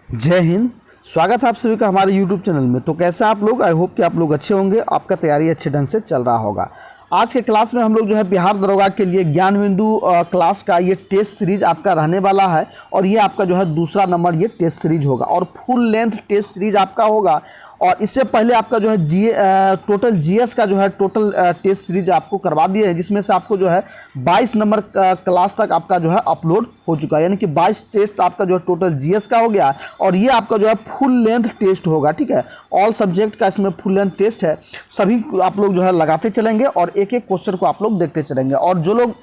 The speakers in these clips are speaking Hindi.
जय हिंद। स्वागत है आप सभी का हमारे YouTube चैनल में। तो कैसे आप लोग, आई होप कि आप लोग अच्छे होंगे, आपका तैयारी अच्छे ढंग से चल रहा होगा। आज के क्लास में हम लोग जो है बिहार दरोगा के लिए ज्ञान बिंदु क्लास का ये टेस्ट सीरीज आपका रहने वाला है और ये आपका जो है दूसरा नंबर ये टेस्ट सीरीज होगा और फुल लेंथ टेस्ट सीरीज आपका होगा। और इससे पहले आपका जो है टोटल जीएस का जो है टोटल टेस्ट सीरीज आपको करवा दिए है, जिसमें से आपको जो है 22 नंबर क्लास तक आपका जो है अपलोड हो चुका है, यानी कि 22 टेस्ट आपका जो है टोटल जीएस का हो गया और ये आपका जो है फुल लेंथ टेस्ट होगा। ठीक है, ऑल सब्जेक्ट का इसमें फुल लेंथ टेस्ट है, सभी आप लोग जो है लगाते चलेंगे और एक एक क्वेश्चन को आप लोग देखते चलेंगे। और जो लोग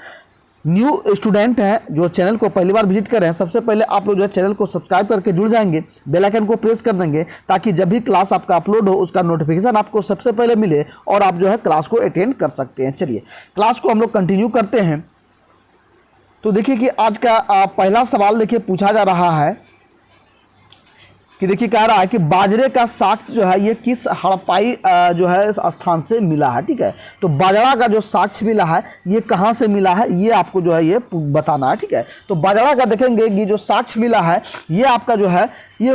न्यू स्टूडेंट हैं जो चैनल को पहली बार विजिट कर रहे हैं, सबसे पहले आप लोग जो है चैनल को सब्सक्राइब करके जुड़ जाएंगे, बेल आइकन को प्रेस कर देंगे ताकि जब भी क्लास आपका अपलोड हो उसका नोटिफिकेशन आपको सबसे पहले मिले और आप जो है क्लास को अटेंड कर सकते हैं। चलिए क्लास को हम लोग कंटिन्यू करते हैं। तो देखिए कि आज का पहला सवाल देखिए पूछा जा रहा है कि देखिए कह रहा है कि बाजरे का साक्ष्य जो है ये किस हड़प्पाई जो है इस स्थान से मिला है। ठीक है, तो बाजरा का जो साक्ष्य मिला है ये कहाँ से मिला है ये आपको जो है ये बताना है। ठीक है, तो बाजरा का देखेंगे कि जो साक्ष्य मिला है ये आपका जो है ये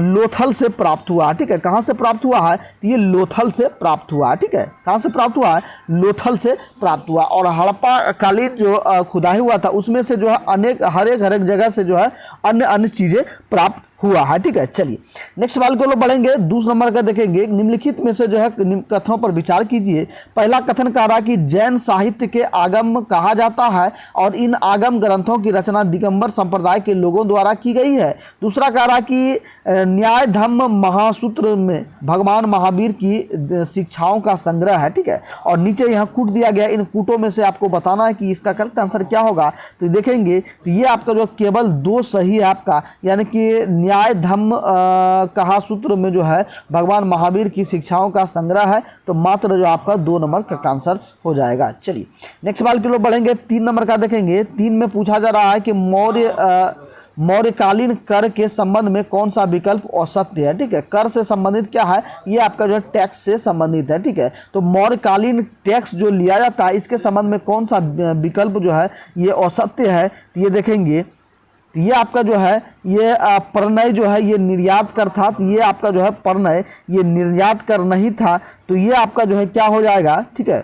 लोथल से प्राप्त हुआ है। ठीक है, कहाँ से प्राप्त हुआ है, तो ये लोथल से प्राप्त हुआ है। ठीक है, कहाँ से प्राप्त हुआ है, लोथल से प्राप्त हुआ। और हड़प्पा कालीन जो खुदाई हुआ था उसमें से जो है अनेक हर एक जगह से जो है अन्य चीज़ें प्राप्त हुआ है। ठीक है, चलिए नेक्स्ट सवाल को लोग बढ़ेंगे। दूसरा नंबर का देखेंगे, निम्नलिखित में से जो है कथनों पर विचार कीजिए। पहला कथन कह रहा है कि जैन साहित्य के आगम कहा जाता है और इन आगम ग्रंथों की रचना दिगंबर संप्रदाय के लोगों द्वारा की गई है। दूसरा कह रहा है कि न्याय धम्म महासूत्र में भगवान महावीर की शिक्षाओं का संग्रह है। ठीक है, और नीचे यहाँ कूट दिया गया, इन कूटों में से आपको बताना है कि इसका करेक्ट आंसर क्या होगा। तो देखेंगे तो ये आपका जो केवल दो सही है आपका, यानी कि न्याय धम्म कहा सूत्र में जो है भगवान महावीर की शिक्षाओं का संग्रह है, तो मात्र जो आपका 2 नंबर का आंसर हो जाएगा। चलिए नेक्स्ट सवाल के लोग बढ़ेंगे। 3 नंबर का देखेंगे। 3 में पूछा जा रहा है कि मौर्यकालीन कर के संबंध में कौन सा विकल्प औसत्य है। ठीक है, कर से संबंधित क्या है, ये आपका जो है टैक्स से संबंधित है। ठीक है, तो मौर्यकालीन टैक्स जो लिया जाता है इसके संबंध में कौन सा विकल्प जो है ये औसत्य है, तो ये देखेंगे तो ये आपका जो है ये प्रणय जो है ये निर्यात कर था, तो ये आपका जो है प्रणय ये निर्यात कर नहीं था, तो ये आपका जो है क्या हो जाएगा। ठीक है,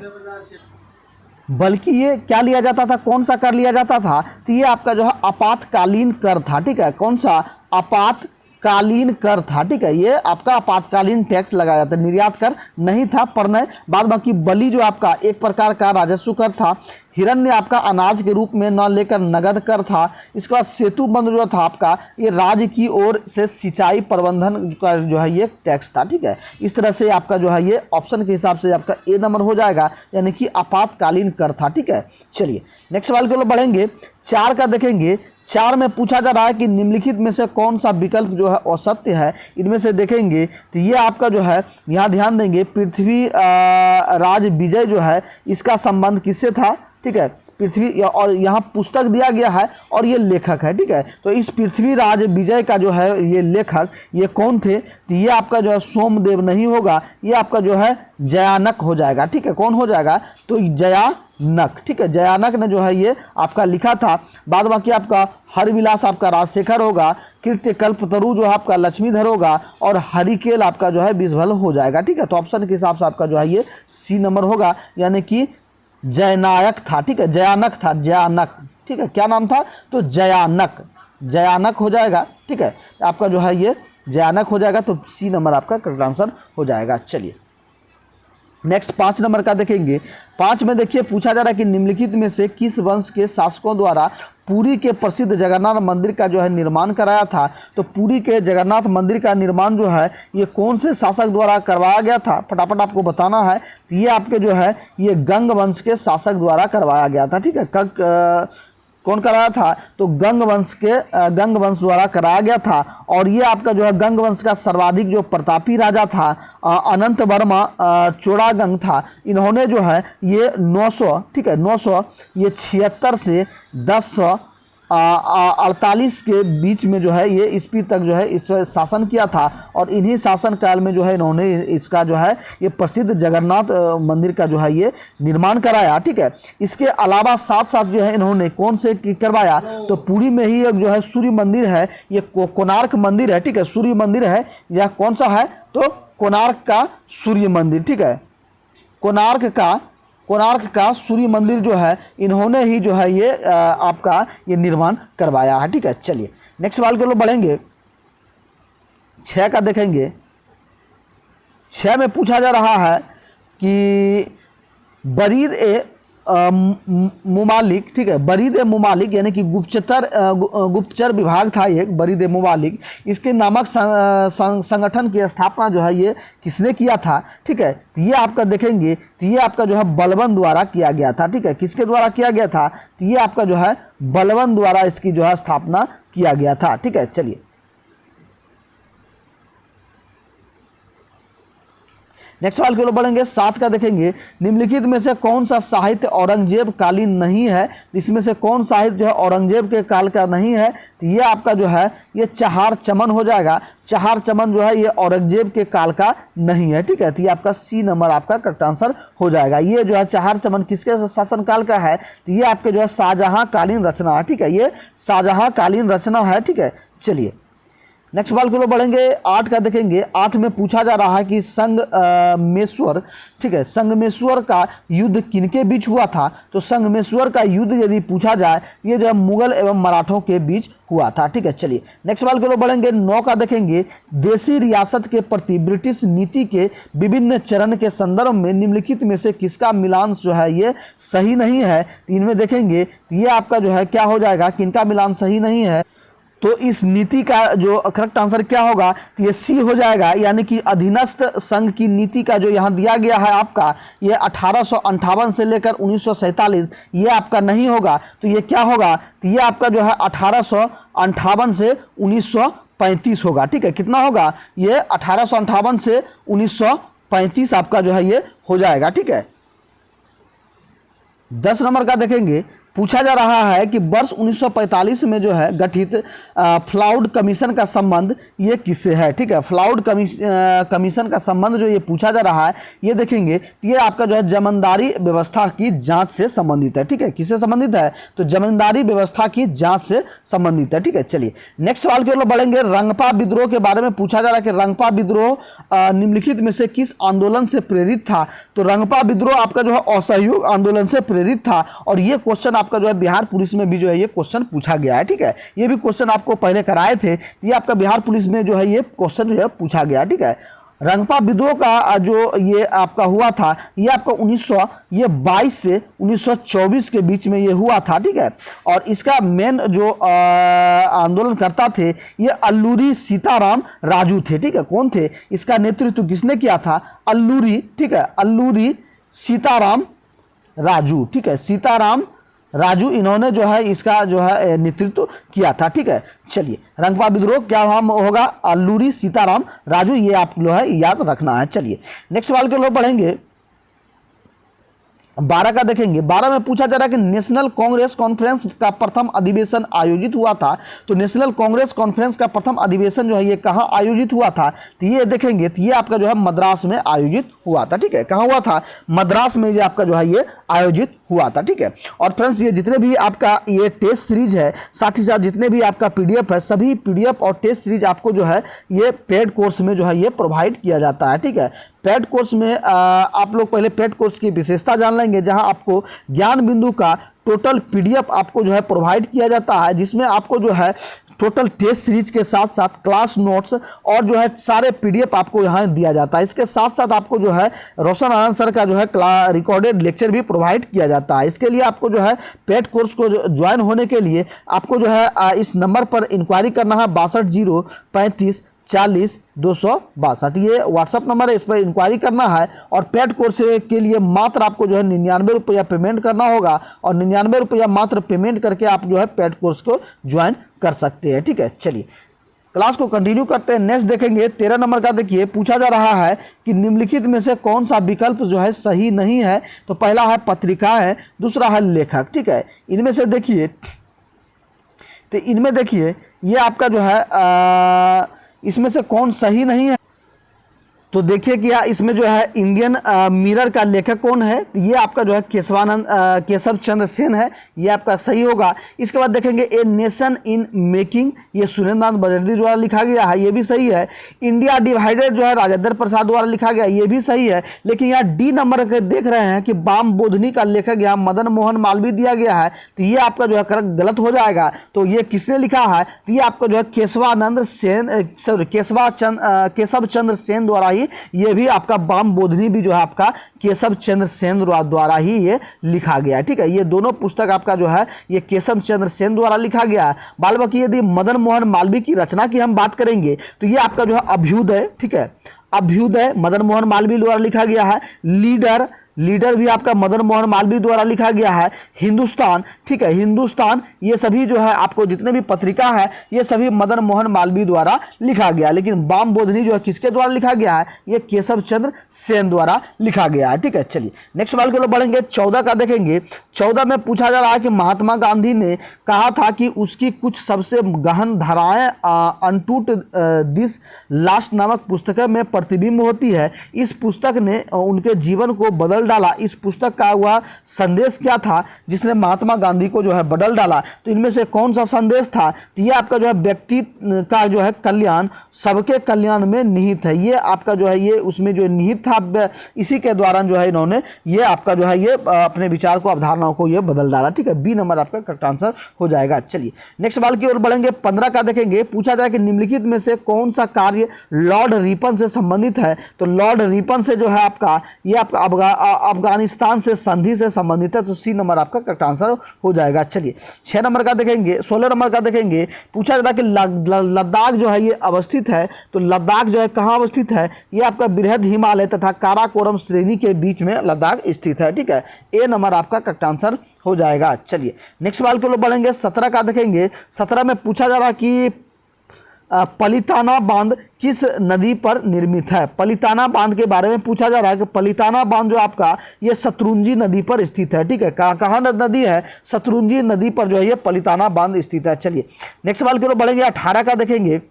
बल्कि ये क्या लिया जाता था, कौन सा कर लिया जाता था, तो ये आपका जो है आपातकालीन कर था। ठीक है, कौन सा, आपातकालीन कर था। ठीक है, ये आपका आपातकालीन टैक्स लगाया जाता है, निर्यात कर नहीं था प्रणय। बाद बाकी बलि जो आपका एक प्रकार का राजस्व कर था। हिरण्य आपका अनाज के रूप में न लेकर नगद कर था। इसके बाद सेतु बंध जो था आपका ये राज्य की ओर से सिंचाई प्रबंधन का जो है ये टैक्स था। ठीक है, इस तरह से आपका जो है ये ऑप्शन के हिसाब से आपका ए नंबर हो जाएगा, यानी कि आपातकालीन कर था। ठीक है, चलिए नेक्स्ट सवाल के लिए बढ़ेंगे। 4 का देखेंगे। 4 में पूछा जा रहा है कि निम्नलिखित में से कौन सा विकल्प जो है औसत्य है। इनमें से देखेंगे तो ये आपका जो है यहाँ ध्यान देंगे, पृथ्वी राज विजय जो है इसका संबंध किससे था। ठीक है, पृथ्वी, और यहाँ पुस्तक दिया गया है और ये लेखक है। ठीक है, तो इस पृथ्वीराज विजय का जो है ये लेखक ये कौन थे, तो ये आपका जो है सोमदेव नहीं होगा, ये आपका जो है जयानक हो जाएगा। ठीक है, कौन हो जाएगा, तो जयानक। ठीक है, जयानक ने जो है ये आपका लिखा था। बाद बाकी आपका हरविलास आपका राजशेखर होगा, कृत्य कल्पतरु जो है आपका लक्ष्मीधर होगा और हरिकेल आपका जो है बिजभल हो जाएगा। ठीक है, तो ऑप्शन के हिसाब से आपका जो है ये सी नंबर होगा, यानी कि जयनायक था। ठीक है, जयानक था, जयानक। ठीक है, क्या नाम था, तो जयानक, जयानक हो जाएगा। ठीक है, आपका जो है ये जयानक हो जाएगा, तो सी नंबर आपका करेक्ट आंसर हो जाएगा। चलिए नेक्स्ट 5 नंबर का देखेंगे। 5 में देखिए पूछा जा रहा है कि निम्नलिखित में से किस वंश के शासकों द्वारा पुरी के प्रसिद्ध जगन्नाथ मंदिर का जो है निर्माण कराया था। तो पुरी के जगन्नाथ मंदिर का निर्माण जो है ये कौन से शासक द्वारा करवाया गया था, फटाफट आपको बताना है। तो ये आपके जो है ये गंग वंश के शासक द्वारा करवाया गया था। ठीक है, कौन कराया था, तो गंग वंश द्वारा कराया गया था। और ये आपका जो है गंग वंश का सर्वाधिक जो प्रतापी राजा था अनंत वर्मा चोड़ागंग था। इन्होंने जो है ये 900, ठीक है 900 ये 76 से 1000 48 के बीच में जो है ये ईस्वी तक जो है इस शासन किया था, और इन्हीं शासन काल में जो है इन्होंने इसका जो है ये प्रसिद्ध जगन्नाथ मंदिर का जो है ये निर्माण कराया। ठीक है, इसके अलावा साथ साथ जो है इन्होंने कौन से करवाया, तो पुरी में ही एक जो है सूर्य मंदिर है, ये कोणार्क मंदिर है। ठीक है, सूर्य मंदिर है, यह कौन सा है, तो कोणार्क का सूर्य मंदिर। ठीक है, कोणार्क का सूर्य मंदिर जो है इन्होंने ही जो है ये आपका ये निर्माण करवाया है। ठीक है, चलिए नेक्स्ट सवाल के लिए बढ़ेंगे। 6 का देखेंगे। 6 में पूछा जा रहा है कि बरीद ए मुमालिक, ठीक है, बरीद ए मुमालिक यानी कि गुप्तचर विभाग था एक बरीद ए मुमालिक, इसके नामक संगठन की स्थापना जो है ये किसने किया था। ठीक है, ये आपका देखेंगे तो ये आपका जो है बलबन द्वारा किया गया था। ठीक है, किसके द्वारा किया गया था, तो ये आपका जो है बलबन द्वारा इसकी जो है स्थापना किया गया था। ठीक है, चलिए नेक्स्ट सवाल की ओर बढ़ेंगे। 7 का देखेंगे। निम्नलिखित में से कौन सा साहित्य औरंगजेब कालीन नहीं है, इसमें से कौन साहित्य जो है औरंगजेब के काल का नहीं है, तो ये आपका जो है ये चहार चमन हो जाएगा। चहार चमन जो है ये औरंगजेब के काल का नहीं है। ठीक है, तो ये आपका सी नंबर आपका करेक्ट आंसर हो जाएगा। ये जो है चहार चमन किसके शासनकाल का है, तो ये आपके जो है शाहजहां कालीन रचना है। ठीक है, ये शाहजहां कालीन रचना है। ठीक है, चलिए नेक्स्ट सवाल की ओर बढ़ेंगे। 8 का देखेंगे। 8 में पूछा जा रहा है कि संगमेश्वर, ठीक है, संगमेश्वर का युद्ध किनके बीच हुआ था, तो संगमेश्वर का युद्ध यदि पूछा जाए ये जो है मुगल एवं मराठों के बीच हुआ था। ठीक है, चलिए नेक्स्ट सवाल की ओर बढ़ेंगे। 9 का देखेंगे। देशी रियासत के प्रति ब्रिटिश नीति के विभिन्न चरण के संदर्भ में निम्नलिखित में से किसका मिलान जो है ये सही नहीं है, इनमें देखेंगे ये आपका जो है क्या हो जाएगा, किनका मिलान सही नहीं है, तो इस नीति का जो करेक्ट आंसर क्या होगा, तो ये सी हो जाएगा, यानी कि अधीनस्थ संघ की नीति का जो यहाँ दिया गया है आपका ये 1858 से लेकर 1947, ये आपका नहीं होगा, तो ये क्या होगा, तो ये आपका जो है 1858 से 1935 होगा। ठीक है, कितना होगा, ये 1858 से 1935 आपका जो है ये हो जाएगा। ठीक है, 10 नंबर का देखेंगे। पूछा जा रहा है कि वर्ष 1945 में जो है गठित फ्लाउड कमीशन का संबंध ये किससे है। ठीक है, फ्लाउड कमीशन का संबंध जो ये पूछा जा रहा है ये देखेंगे ये आपका जो है जमींदारी व्यवस्था की जांच से संबंधित है। ठीक है, किससे संबंधित है, तो जमींदारी व्यवस्था की जांच से संबंधित है। ठीक है, चलिए नेक्स्ट सवाल की ओर बढ़ेंगे। रंगपा विद्रोह के बारे में पूछा जा रहा है कि रंगपा विद्रोह निम्नलिखित में से किस आंदोलन से प्रेरित था, तो रंगपा विद्रोह आपका जो है असहयोग आंदोलन से प्रेरित था, और ये क्वेश्चन आपका जो है बिहार पुलिस में भी जो है ये क्वेश्चन पूछा गया है। ठीक है, ये भी क्वेश्चन आपको पहले कराए थे, ये आपका बिहार पुलिस में जो है ये क्वेश्चन जो है पूछा गया। ठीक है, रंगपा विद्रोह का जो ये आपका हुआ था ये आपका 1922 से 1924 के बीच में ये हुआ था। ठीक है, और इसका मेन जो आंदोलन करता थे ये अल्लूरी सीताराम राजू थे। ठीक है, कौन थे, इसका नेतृत्व किसने किया था, अल्लूरी, ठीक है, अल्लूरी सीताराम राजू। ठीक है, सीताराम राजू इन्होंने जो है इसका जो है नेतृत्व किया था। ठीक है, चलिए रंगपा विद्रोह क्या नाम होगा, अल्लूरी सीताराम राजू, ये आप जो है याद रखना है। चलिए नेक्स्ट सवाल के लोग पढ़ेंगे। 12 का देखेंगे। 12 में पूछा जा रहा है कि नेशनल कांग्रेस कॉन्फ्रेंस का प्रथम अधिवेशन आयोजित हुआ था, तो नेशनल कांग्रेस कॉन्फ्रेंस का प्रथम अधिवेशन जो है ये कहाँ आयोजित हुआ था, तो ये देखेंगे तो ये आपका जो है मद्रास में आयोजित हुआ था। ठीक है, कहाँ हुआ था, मद्रास में ये आपका जो है ये आयोजित हुआ था। ठीक है, और फ्रेंड्स ये जितने भी आपका ये टेस्ट सीरीज है, साथ ही साथ जितने भी आपका पीडीएफ है, सभी पीडीएफ और टेस्ट सीरीज आपको जो है ये पेड कोर्स में जो है ये प्रोवाइड किया जाता है। ठीक है, पेड कोर्स में आप लोग पहले पेड कोर्स की विशेषता जान लेंगे, जहां आपको ज्ञान बिंदु का टोटल पीडीएफ आपको जो है प्रोवाइड किया जाता है, जिसमें आपको जो है टोटल टेस्ट सीरीज के साथ साथ क्लास नोट्स और जो है सारे पीडीएफ आपको यहाँ दिया जाता है। इसके साथ साथ आपको जो है रोशन आनंद सर का जो है रिकॉर्डेड लेक्चर भी प्रोवाइड किया जाता है। इसके लिए आपको जो है पेड कोर्स को ज्वाइन होने के लिए आपको जो है इस नंबर पर इंक्वायरी करना है 62 035 40 262, ये व्हाट्सअप नंबर है, इस पर इंक्वायरी करना है। और पेड कोर्स के लिए मात्र आपको जो है 99 रुपया पेमेंट करना होगा, और 99 रुपया मात्र पेमेंट करके आप जो है पेड कोर्स को ज्वाइन कर सकते हैं। ठीक है, चलिए क्लास को कंटिन्यू करते हैं। नेक्स्ट देखेंगे 13 नंबर का। देखिए पूछा जा रहा है कि निम्नलिखित में से कौन सा विकल्प जो है सही नहीं है, तो पहला है पत्रिका है, दूसरा है लेखक। ठीक है, इनमें से देखिए तो इनमें देखिए ये आपका जो है इसमें से कौन सही नहीं है। तो देखिए कि इसमें जो है इंडियन मिरर का लेखक कौन है, ये आपका जो है केशव चंद्र सेन है, ये आपका सही होगा। इसके बाद देखेंगे ए नेशन इन मेकिंग, ये सुरेंद्र नाथ बनर्जी द्वारा लिखा गया है, ये भी सही है। इंडिया डिवाइडेड जो है राजेंद्र प्रसाद द्वारा लिखा गया, ये भी सही है। लेकिन यहाँ डी नंबर के देख रहे हैं कि बाम बोधनी का लेखक यहाँ मदन मोहन मालवीय दिया गया है, तो ये आपका जो है करेक्ट गलत हो जाएगा। तो ये किसने लिखा है, तो ये आपका जो है केशव चंद्र सेन द्वारा ही, ये भी आपका बाम बोधनी भी जो है आपका केशव चंद्र सेन द्वारा ही ये लिखा गया है, ठीक है। ये दोनों पुस्तक आपका जो है ये केशव चंद्र सेन द्वारा लिखा गया है। बाल बाकी यदि मदन मोहन मालवीय की रचना की हम बात करेंगे तो ये आपका जो है अभ्युदय, ठीक है, अभ्युदय मदन मोहन मालवीय द्वारा लिखा गया है। लीडर भी आपका मदन मोहन मालवीय द्वारा लिखा गया है। हिंदुस्तान, ठीक है, हिंदुस्तान, ये सभी जो है आपको जितने भी पत्रिका है ये सभी मदन मोहन मालवीय द्वारा लिखा गया। लेकिन बाम बोधनी जो है किसके द्वारा लिखा गया है, ये केशव चंद्र सेन द्वारा लिखा गया है, ठीक है। चलिए नेक्स्ट सवाल की ओर बढ़ेंगे। 14 का देखेंगे। 14 में पूछा जा रहा है कि महात्मा गांधी ने कहा था कि उसकी कुछ सबसे गहन धाराएं अनटूट दिस लास्ट नामक पुस्तक में प्रतिबिंब होती है। इस पुस्तक ने उनके जीवन को बदल डाला। इस पुस्तक का हुआ संदेश क्या था जिसने महात्मा गांधी को जो है बदल डाला, तो इनमें से कौन सा संदेश था, तो ये आपका जो है व्यक्ति का जो है कल्याण सबके कल्याण में निहित है। ये आपका जो है ये उसमें जो निहित था, इसी के द्वारा जो है इन्होंने ये आपका जो है ये अपने विचार को, अवधारणाओं को ये बदल डाला, ठीक है। बी नंबर आपका करेक्ट आंसर हो जाएगा। चलिए नेक्स्ट सवाल की ओर बढ़ेंगे। 15 का देखेंगे। पूछा जाए कि निम्नलिखित में से कौन सा कार्य लॉर्ड रिपन से संबंधित है, तो लॉर्ड रिपन से जो है आपका ये आपका अफगानिस्तान से संधि से संबंधित है, तो सी नंबर आपका करेक्ट आंसर हो जाएगा। चलिए 6 नंबर का देखेंगे। 16 नंबर का देखेंगे। पूछा जा रहा है कि लद्दाख जो है ये अवस्थित है, तो लद्दाख जो है कहाँ अवस्थित है, ये आपका बृहद हिमालय तथा काराकोरम श्रेणी के बीच में लद्दाख स्थित है, ठीक है। ए नंबर आपका करेक्ट आंसर हो जाएगा। चलिए नेक्स्ट सवाल के लिए बढ़ेंगे। 17 का देखेंगे। 17 में पूछा जा रहा है कि पलिताना बांध किस नदी पर निर्मित है। पलिताना बांध के बारे में पूछा जा रहा है कि पलिताना बांध जो आपका ये शत्रुंजी नदी पर स्थित है, ठीक है। कहाँ नदी है, शत्रुंजी नदी पर जो है ये पलिताना बांध स्थित है। चलिए नेक्स्ट सवाल की ओर बढ़ेंगे। 18 का देखेंगे।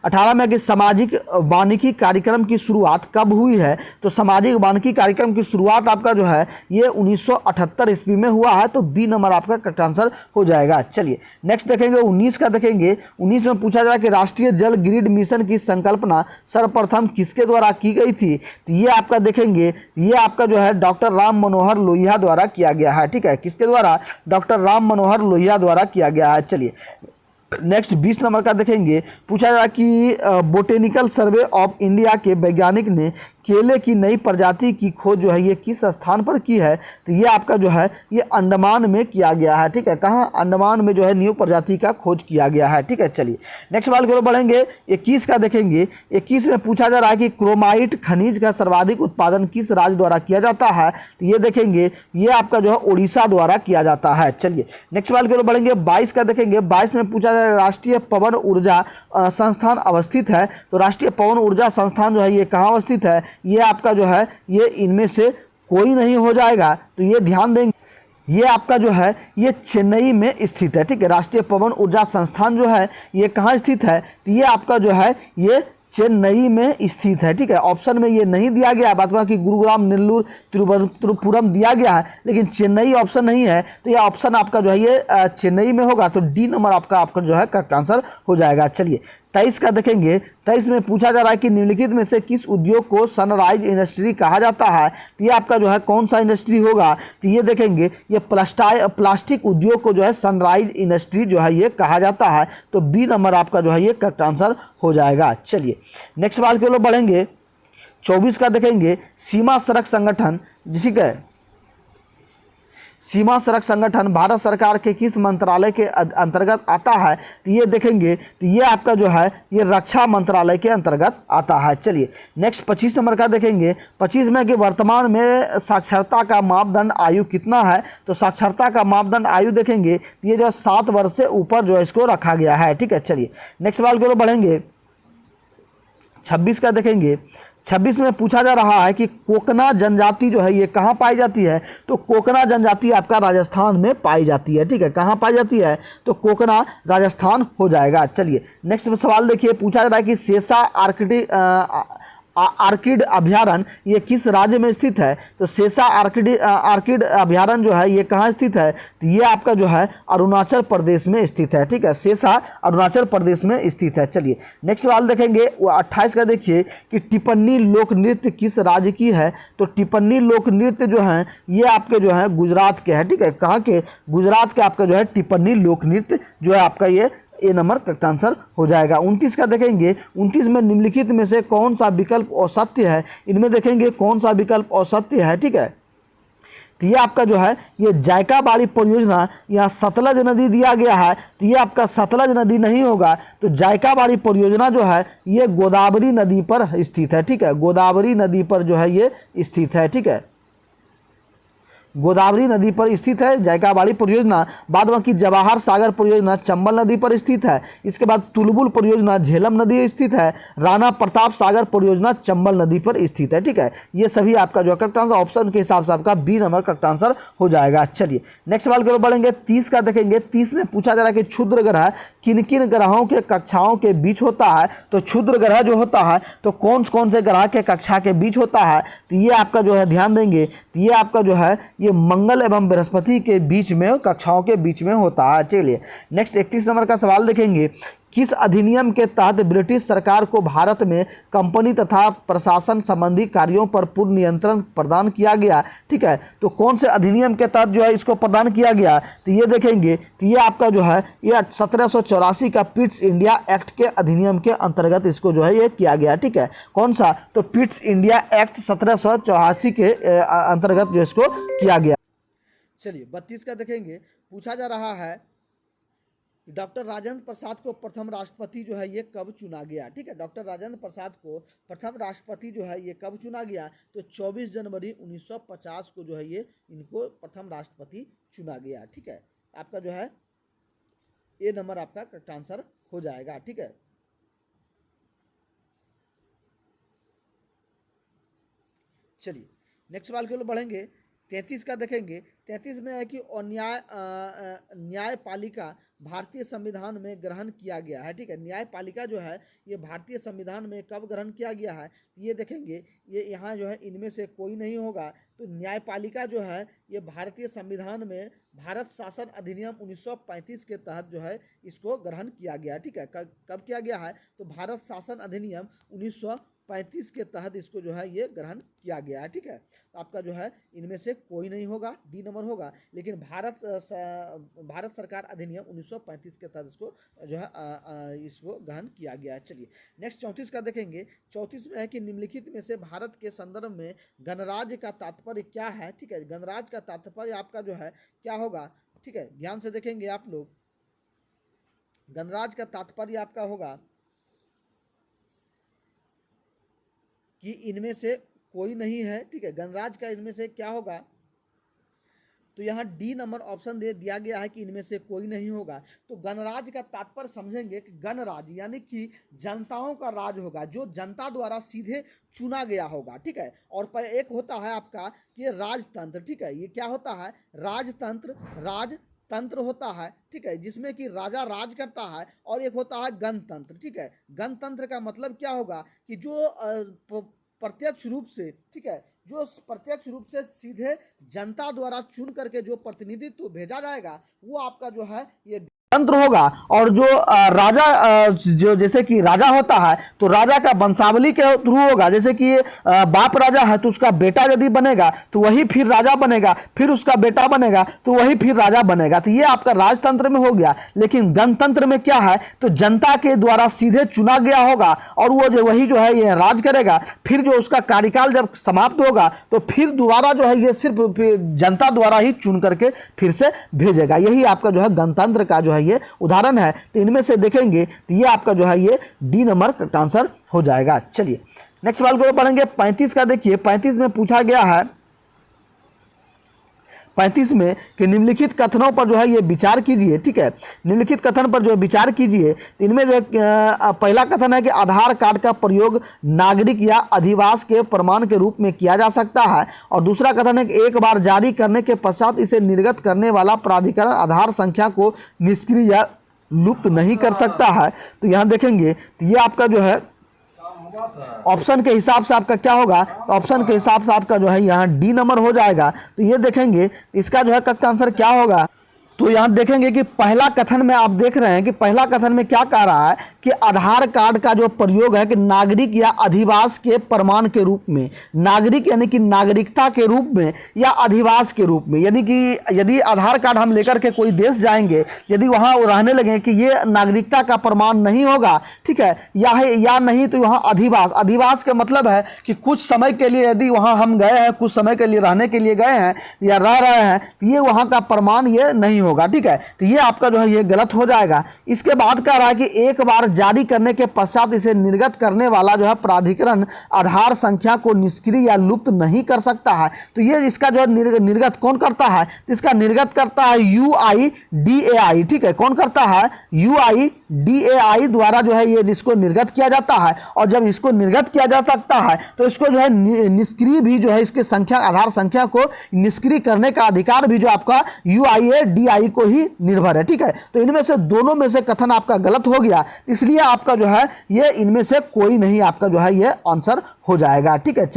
18 में कि सामाजिक वानिकी कार्यक्रम की शुरुआत कब हुई है, तो सामाजिक वानिकी कार्यक्रम की शुरुआत आपका जो है ये 1978 ईस्वी में हुआ है, तो बी नंबर आपका करेक्ट आंसर हो जाएगा। चलिए नेक्स्ट देखेंगे। 19 का देखेंगे। 19 में पूछा जाए कि राष्ट्रीय जल ग्रिड मिशन की संकल्पना सर्वप्रथम किसके द्वारा की गई थी, तो ये आपका देखेंगे ये आपका जो है डॉक्टर राम मनोहर लोहिया द्वारा किया गया है, ठीक है। किसके द्वारा, डॉक्टर राम मनोहर लोहिया द्वारा किया गया है। चलिए नेक्स्ट 20 नंबर का देखेंगे। पूछा जा कि बोटेनिकल सर्वे ऑफ इंडिया के वैज्ञानिक ने केले की नई प्रजाति की खोज जो है ये किस स्थान पर की है, तो ये आपका जो है ये अंडमान में किया गया है, ठीक है। कहाँ, अंडमान में जो है न्यू प्रजाति का खोज किया गया है, ठीक है। चलिए नेक्स्ट सवाल की ओर बढ़ेंगे। 21 का देखेंगे। 21 में पूछा जा रहा है कि क्रोमाइट खनिज का सर्वाधिक उत्पादन किस राज्य द्वारा किया जाता है, तो ये देखेंगे ये आपका जो है उड़ीसा द्वारा किया जाता है। चलिए नेक्स्ट सवाल की ओर बढ़ेंगे। 22 का देखेंगे। 22 में पूछा जा रहा है राष्ट्रीय पवन ऊर्जा संस्थान अवस्थित है, तो राष्ट्रीय पवन ऊर्जा संस्थान जो है ये कहाँ अवस्थित है, ये आपका जो है ये इनमें से कोई नहीं हो जाएगा, तो ये ध्यान देंगे ये आपका जो है ये चेन्नई में स्थित है, ठीक है। राष्ट्रीय पवन ऊर्जा संस्थान जो है ये कहाँ स्थित है, तो ये आपका जो है ये चेन्नई में स्थित है, ठीक है। ऑप्शन में ये नहीं दिया गया, बात कि गुरुग्राम, नेल्लूर, तिरुवनंतपुरम दिया गया है, लेकिन चेन्नई ऑप्शन नहीं है, तो ये ऑप्शन आपका जो है ये चेन्नई में होगा, तो डी नंबर आपका जो है करेक्ट आंसर हो जाएगा। चलिए 23 का देखेंगे। 23 में पूछा जा रहा है कि निम्नलिखित में से किस उद्योग को सनराइज इंडस्ट्री कहा जाता है, तो ये आपका जो है कौन सा इंडस्ट्री होगा, तो ये देखेंगे ये प्लास्टिक उद्योग को जो है सनराइज इंडस्ट्री जो है ये कहा जाता है, तो बी नंबर आपका जो है ये करेक्ट आंसर हो जाएगा। चलिए नेक्स्ट सवाल के लिए बढ़ेंगे। 24 का देखेंगे। सीमा सड़क संगठन, ठीक है, सीमा सड़क संगठन भारत सरकार के किस मंत्रालय के अंतर्गत आता है, तो ये देखेंगे तो ये आपका जो है ये रक्षा मंत्रालय के अंतर्गत आता है। चलिए नेक्स्ट 25 नंबर का देखेंगे। 25 में कि वर्तमान में साक्षरता का मापदंड आयु कितना है, तो साक्षरता का मापदंड आयु देखेंगे ये जो 7 वर्ष से ऊपर जो है इसको रखा गया है, ठीक है। चलिए नेक्स्ट सवाल की ओर बढ़ेंगे। 26 का देखेंगे। 26 में पूछा जा रहा है कि कोकना जनजाति जो है ये कहाँ पाई जाती है, तो कोकना जनजाति आपका राजस्थान में पाई जाती है, ठीक है। कहाँ पाई जाती है, तो कोकना राजस्थान हो जाएगा। चलिए नेक्स्ट सवाल देखिए, पूछा जा रहा है कि सेसा आर्किड अभ्यारण्य ये किस राज्य में स्थित है, तो सेसा आर्किड अभ्यारण्य जो है ये कहाँ स्थित है, तो ये आपका जो है अरुणाचल प्रदेश में स्थित है, ठीक है। सेसा अरुणाचल प्रदेश में स्थित है। चलिए नेक्स्ट सवाल देखेंगे, 28 का देखिए कि टिप्पणी लोक नृत्य किस राज्य की है, तो टिप्पणी लोक नृत्य जो है ये आपके जो है गुजरात के है, ठीक है। कहाँ के, गुजरात के आपका जो है टिप्पणी लोक नृत्य जो है आपका ये ए नंबर करेक्ट आंसर हो जाएगा। 29 का देखेंगे, 29 में निम्नलिखित में से कौन सा विकल्प असत्य है, इनमें देखेंगे कौन सा विकल्प असत्य है, ठीक है। तो ये आपका जो है ये जायकाबाड़ी परियोजना, यहाँ सतलज नदी दिया गया है, तो ये आपका सतलज नदी नहीं होगा, तो जायकाबाड़ी परियोजना जो है ये गोदावरी नदी पर स्थित है, ठीक है। गोदावरी नदी पर जो है ये स्थित है, ठीक है। गोदावरी नदी पर स्थित है जायकाबाड़ी परियोजना। बाद बाकी जवाहर सागर परियोजना चंबल नदी पर स्थित है। इसके बाद तुलबुल परियोजना झेलम नदी स्थित है। राणा प्रताप सागर परियोजना चंबल नदी पर स्थित है, ठीक है। ये सभी आपका जो करेक्ट आंसर ऑप्शन के हिसाब से आपका बी नंबर करेक्ट आंसर हो जाएगा। चलिए नेक्स्ट सवाल की ओर बढ़ेंगे, 30 का देखेंगे। 30 में पूछा जा रहा है कि क्षुद्र ग्रह किन किन ग्रहों के कक्षाओं के बीच होता है, तो क्षुद्र ग्रह जो होता है तो कौन कौन से ग्रह के कक्षा के बीच होता है, तो ये आपका जो है ध्यान देंगे, तो ये आपका जो है ये मंगल एवं बृहस्पति के बीच में, कक्षाओं के बीच में होता है। चलिए नेक्स्ट 31 नंबर का सवाल देखेंगे, किस अधिनियम के तहत ब्रिटिश सरकार को भारत में कंपनी तथा प्रशासन संबंधी कार्यों पर पूर्ण नियंत्रण प्रदान किया गया, ठीक है। तो कौन से अधिनियम के तहत जो है इसको प्रदान किया गया, तो ये देखेंगे, तो ये आपका जो है ये 1784 का पिट्स इंडिया एक्ट के अधिनियम के अंतर्गत इसको जो है ये किया गया, ठीक है। कौन सा, तो पिट्स इंडिया एक्ट 1784 के अंतर्गत जो इसको किया गया। चलिए 32 का देखेंगे, पूछा जा रहा है डॉक्टर राजेंद्र प्रसाद को प्रथम राष्ट्रपति जो है ये कब चुना गया, ठीक है। डॉक्टर राजेंद्र प्रसाद को प्रथम राष्ट्रपति जो है ये कब चुना गया, तो 24 जनवरी 1950 को जो है ये इनको प्रथम राष्ट्रपति चुना गया, ठीक है। आपका जो है ए नंबर आपका करेक्ट आंसर हो जाएगा, ठीक है। चलिए नेक्स्ट सवाल की ओर बढ़ेंगे, 33 का देखेंगे। 33 में है कि न्यायपालिका भारतीय संविधान में ग्रहण किया गया है, ठीक है। न्यायपालिका जो है ये भारतीय संविधान में कब ग्रहण किया गया है, ये देखेंगे, ये यहाँ जो है इनमें से कोई नहीं होगा, तो न्यायपालिका जो है ये भारतीय संविधान में भारत शासन अधिनियम 1935 के तहत जो है इसको ग्रहण किया गया, ठीक है। कब किया गया है, तो भारत शासन अधिनियम 1935 के तहत इसको जो है ये ग्रहण किया गया है, ठीक है। तो आपका जो है इनमें से कोई नहीं होगा, डी नंबर होगा, लेकिन भारत सरकार अधिनियम 1935 के तहत इसको जो है इसको ग्रहण किया गया है। चलिए नेक्स्ट 34 का देखेंगे। 34 में है कि निम्नलिखित में से भारत के संदर्भ में गणराज्य का तात्पर्य क्या है, ठीक है। गणराज्य का तात्पर्य आपका जो है क्या होगा, ठीक है। ध्यान से देखेंगे आप लोग, गणराज्य का तात्पर्य आपका होगा कि इनमें से कोई नहीं है, ठीक है। गणराज्य का इनमें से क्या होगा, तो यहाँ डी नंबर ऑप्शन दे दिया गया है कि इनमें से कोई नहीं होगा। तो गणराज्य का तात्पर्य समझेंगे कि गणराज्य यानी कि जनताओं का राज होगा, जो जनता द्वारा सीधे चुना गया होगा, ठीक है। और एक होता है आपका कि राजतंत्र, ठीक है। ये क्या होता है, राजतंत्र होता है, ठीक है, जिसमें कि राजा राज करता है, और एक होता है गणतंत्र, ठीक है। गणतंत्र का मतलब क्या होगा कि जो प्रत्यक्ष रूप से, ठीक है, जो प्रत्यक्ष रूप से सीधे जनता द्वारा चुन करके जो प्रतिनिधित्व भेजा जाएगा वो आपका जो है ये तंत्र होगा। और जो राजा जो जैसे कि राजा होता है तो राजा का वंशावली के थ्रू होगा, जैसे कि बाप राजा है तो उसका बेटा यदि बनेगा तो वही फिर राजा बनेगा, फिर उसका बेटा बनेगा तो वही फिर राजा बनेगा। तो ये आपका राजतंत्र में हो गया। लेकिन गणतंत्र में क्या है, तो जनता के द्वारा सीधे चुना गया होगा और वो जो वही जो है ये राज करेगा। फिर जो उसका कार्यकाल जब समाप्त होगा तो फिर दोबारा जो है ये सिर्फ जनता द्वारा ही चुन करके फिर से भेजेगा। यही आपका जो है गणतंत्र का जो है ये उदाहरण है। तो इनमें से देखेंगे तो ये आपका जो है ये डी नंबर करेक्ट आंसर हो जाएगा। चलिए नेक्स्ट सवाल को पढ़ेंगे। 35 का देखिए, 35 में पूछा गया है, 35 में कि निम्नलिखित कथनों पर जो है ये विचार कीजिए, ठीक है। निम्नलिखित कथन पर जो है विचार कीजिए। तो इनमें जो है पहला कथन है कि आधार कार्ड का प्रयोग नागरिक या अधिवास के प्रमाण के रूप में किया जा सकता है, और दूसरा कथन है कि एक बार जारी करने के पश्चात इसे निर्गत करने वाला प्राधिकरण आधार संख्या को निष्क्रिय या लुप्त नहीं कर सकता है। तो यहाँ देखेंगे तो ये आपका जो है ऑप्शन के हिसाब से आपका क्या होगा, तो ऑप्शन के हिसाब से आपका जो है यहाँ डी नंबर हो जाएगा। तो ये देखेंगे इसका जो है करेक्ट आंसर क्या होगा। तो यहाँ देखेंगे कि पहला कथन में आप देख रहे हैं कि पहला कथन में क्या कह रहा है कि आधार कार्ड का जो प्रयोग है कि नागरिक या अधिवास के प्रमाण के रूप में, नागरिक यानी कि नागरिकता के रूप में या अधिवास के रूप में, यानी कि यदि आधार कार्ड हम लेकर के कोई देश जाएंगे, यदि वहाँ रहने लगे कि ये नागरिकता का प्रमाण नहीं होगा, ठीक है, या नहीं तो वहाँ अधिवास, अधिवास का मतलब है कि कुछ समय के लिए यदि वहाँ हम गए हैं, कुछ समय के लिए रहने के लिए गए हैं या रह रहे हैं, तो ये वहाँ का प्रमाण ये नहीं होगा, ठीक है। तो ये आपका जो है ये गलत हो जाएगा। इसके बाद कह रहा है कि एक बार जारी करने के पश्चात इसे निर्गत करने वाला जो है प्राधिकरण आधार संख्या को निष्क्रिय या लुप्त नहीं कर सकता है। तो ये इसका जो है निर्गत कौन करता है, तो इसका निर्गत करता है UIDAI, ठीक है। कौन करता है, UIDAI द्वारा जो है ये इसको निर्गत किया जाता है, और जब इसको निर्गत किया जा सकता है तो इसको जो है निष्क्रिय भी जो है इसके संख्या, आधार संख्या को निष्क्रिय करने का अधिकार भी जो आपका UIDAI को ही निर्भर है, ठीक है। तो इनमें से दोनों में से कथन आपका गलत हो गया, इसलिए आपका जो है ये इनमें से कोई नहीं आपका जो है ये आंसर हो जाएगा, ठीक है।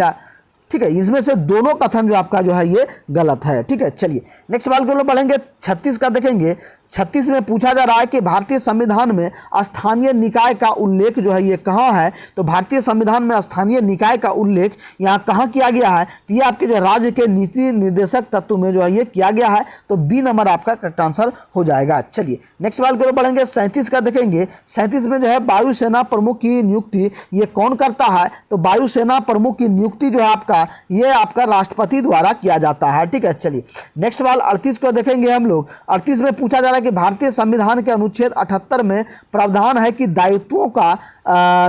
ठीक है, इसमें से दोनों कथन जो आपका जो है ये गलत है, ठीक है। चलिए नेक्स्ट सवाल को पढ़ेंगे। 36 का देखेंगे। 36 में पूछा जा रहा है कि भारतीय संविधान में स्थानीय निकाय का उल्लेख जो है ये कहाँ है। तो भारतीय संविधान में स्थानीय निकाय का उल्लेख यहाँ कहाँ किया गया है, तो ये आपके जो राज्य के नीति निर्देशक तत्व में जो है ये किया गया है। तो बी नंबर आपका करेक्ट आंसर हो जाएगा। चलिए नेक्स्ट सवाल को पढ़ेंगे। 37 का देखेंगे। 37 में जो है वायुसेना प्रमुख की नियुक्ति ये कौन करता है। तो वायुसेना प्रमुख की नियुक्ति जो है आपका ये आपका राष्ट्रपति द्वारा किया जाता है, ठीक है। चलिए नेक्स्ट सवाल 38 को देखेंगे हम लोग। 38 में पूछा जा रहा है कि भारतीय संविधान के अनुच्छेद 78 में प्रावधान है कि दायित्वों का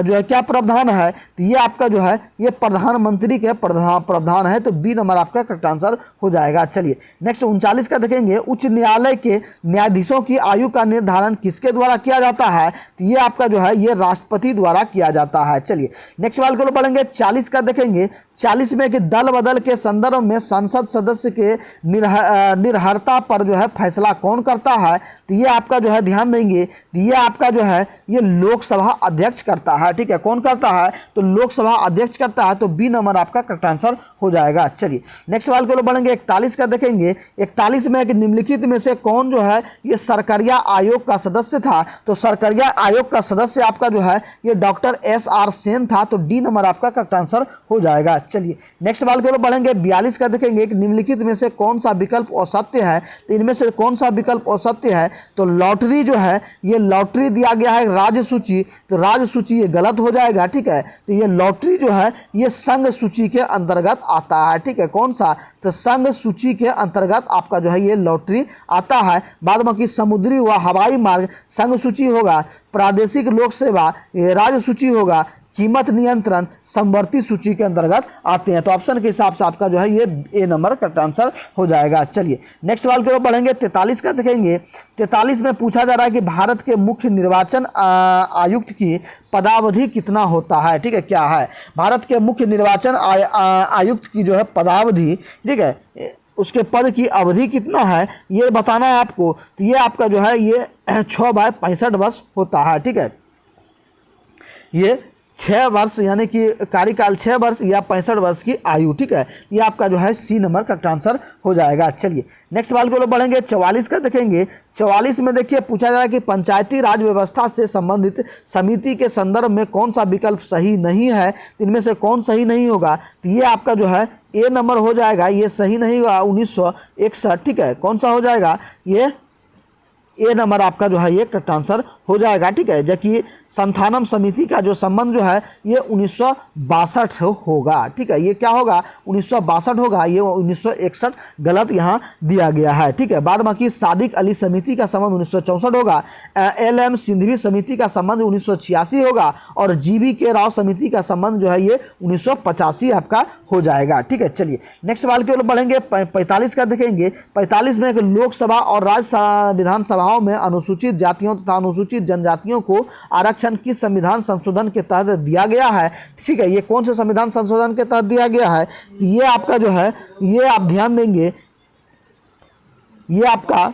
जो है क्या प्रावधान है, तो ये आपका जो है ये प्रधानमंत्री के प्रावधान है। तो बी नंबर आपका करेक्ट आंसर हो जाएगा। चलिए नेक्स्ट 39 का देखेंगे। उच्च न्यायालय के न्यायाधीशों की आयु का निर्धारण किसके द्वारा किया जाता है, तो ये आपका जो है ये राष्ट्रपति द्वारा किया जाता है। चलिए नेक्स्ट सवाल को पढ़ेंगे। 40 का देखेंगे। 40 में कि दल बदल के संदर्भ में संसद सदस्य के निर्हरता पर जो है फैसला कौन करता है, तो ये आपका जो है ध्यान देंगे, तो ये आपका जो है ये लोकसभा अध्यक्ष करता है, ठीक है। कौन करता है, तो लोकसभा अध्यक्ष करता है। तो बी नंबर आपका करेक्ट आंसर हो जाएगा। चलिए नेक्स्ट सवाल को बढ़ेंगे। 41 का देखेंगे। 41 में कि निम्नलिखित में से कौन जो है ये सरकारिया आयोग का सदस्य था। तो सरकारिया आयोग का सदस्य आपका जो है ये डॉक्टर SR सेन था। तो डी नंबर आपका करेक्ट आंसर हो जाएगा। चलिए नेक्स्ट सवाल को बढ़ेंगे। 42 का देखेंगे कि निम्नलिखित में से कौन सा विकल्प असत्य है। तो इनमें से कौन सा विकल्प असत्य है, तो लॉटरी जो है ये लॉटरी दिया गया है राज्य सूची, तो राज्य सूची ये गलत हो जाएगा, ठीक है। तो ये लॉटरी जो है ये संघ सूची के अंतर्गत आता है, ठीक है। कौन सा, तो संघ सूची के अंतर्गत आपका जो है ये लॉटरी आता है। बाद बाकी समुद्री व हवाई मार्ग संघ सूची होगा, प्रादेशिक लोक सेवा ये राज्य सूची होगा, कीमत नियंत्रण समवर्ती सूची के अंतर्गत आते हैं। तो ऑप्शन के हिसाब से आपका जो है ये ए नंबर करेक्ट आंसर हो जाएगा। चलिए नेक्स्ट सवाल के ऊपर बढ़ेंगे। 43 का देखेंगे। 43 में पूछा जा रहा है कि भारत के मुख्य निर्वाचन आयुक्त की पदावधि कितना होता है, ठीक है। क्या है, भारत के मुख्य निर्वाचन आयुक्त की जो है पदावधि, ठीक है, उसके पद की अवधि कितना है ये बताना है आपको। तो ये आपका जो है ये 6/65 वर्ष होता है, ठीक है। ये 6 वर्ष यानी कि कार्यकाल 6 वर्ष या 65 वर्ष की आयु, ठीक है। ये आपका जो है सी नंबर करेक्ट आंसर हो जाएगा। चलिए नेक्स्ट सवाल को बढ़ेंगे। 44 का देखेंगे। 44 में देखिए पूछा जा रहा है कि पंचायती राज व्यवस्था से संबंधित समिति के संदर्भ में कौन सा विकल्प सही नहीं है, इनमें से कौन सही नहीं होगा। तो ये आपका जो है ए नंबर हो जाएगा, ये सही नहीं होगा 1961, ठीक है। कौन सा हो जाएगा, ये ए नंबर आपका जो है ये करेक्ट आंसर हो जाएगा। ठीक है, जबकि संथानम समिति का जो संबंध जो है ये 1962 होगा। ठीक है, ये क्या होगा 1962 होगा, ये 1961 गलत यहाँ दिया गया है। ठीक है, बाद बाकी सादिक अली समिति का संबंध 1964 होगा, LM सिंधवी समिति का संबंध 1986 होगा और GV के राव समिति का संबंध जो है ये 1985 आपका हो जाएगा। ठीक है, चलिए नेक्स्ट सवाल की ओर बढ़ेंगे। 45 का देखेंगे। 45 में लोकसभा और राज्य विधानसभाओं में अनुसूचित जातियों तथा अनुसूचित जनजातियों को आरक्षण किस संविधान संशोधन के तहत दिया गया है। ठीक है, ये कौन से संविधान संशोधन के तहत दिया गया है, तो ये आपका जो है ये आप ध्यान देंगे, ये आपका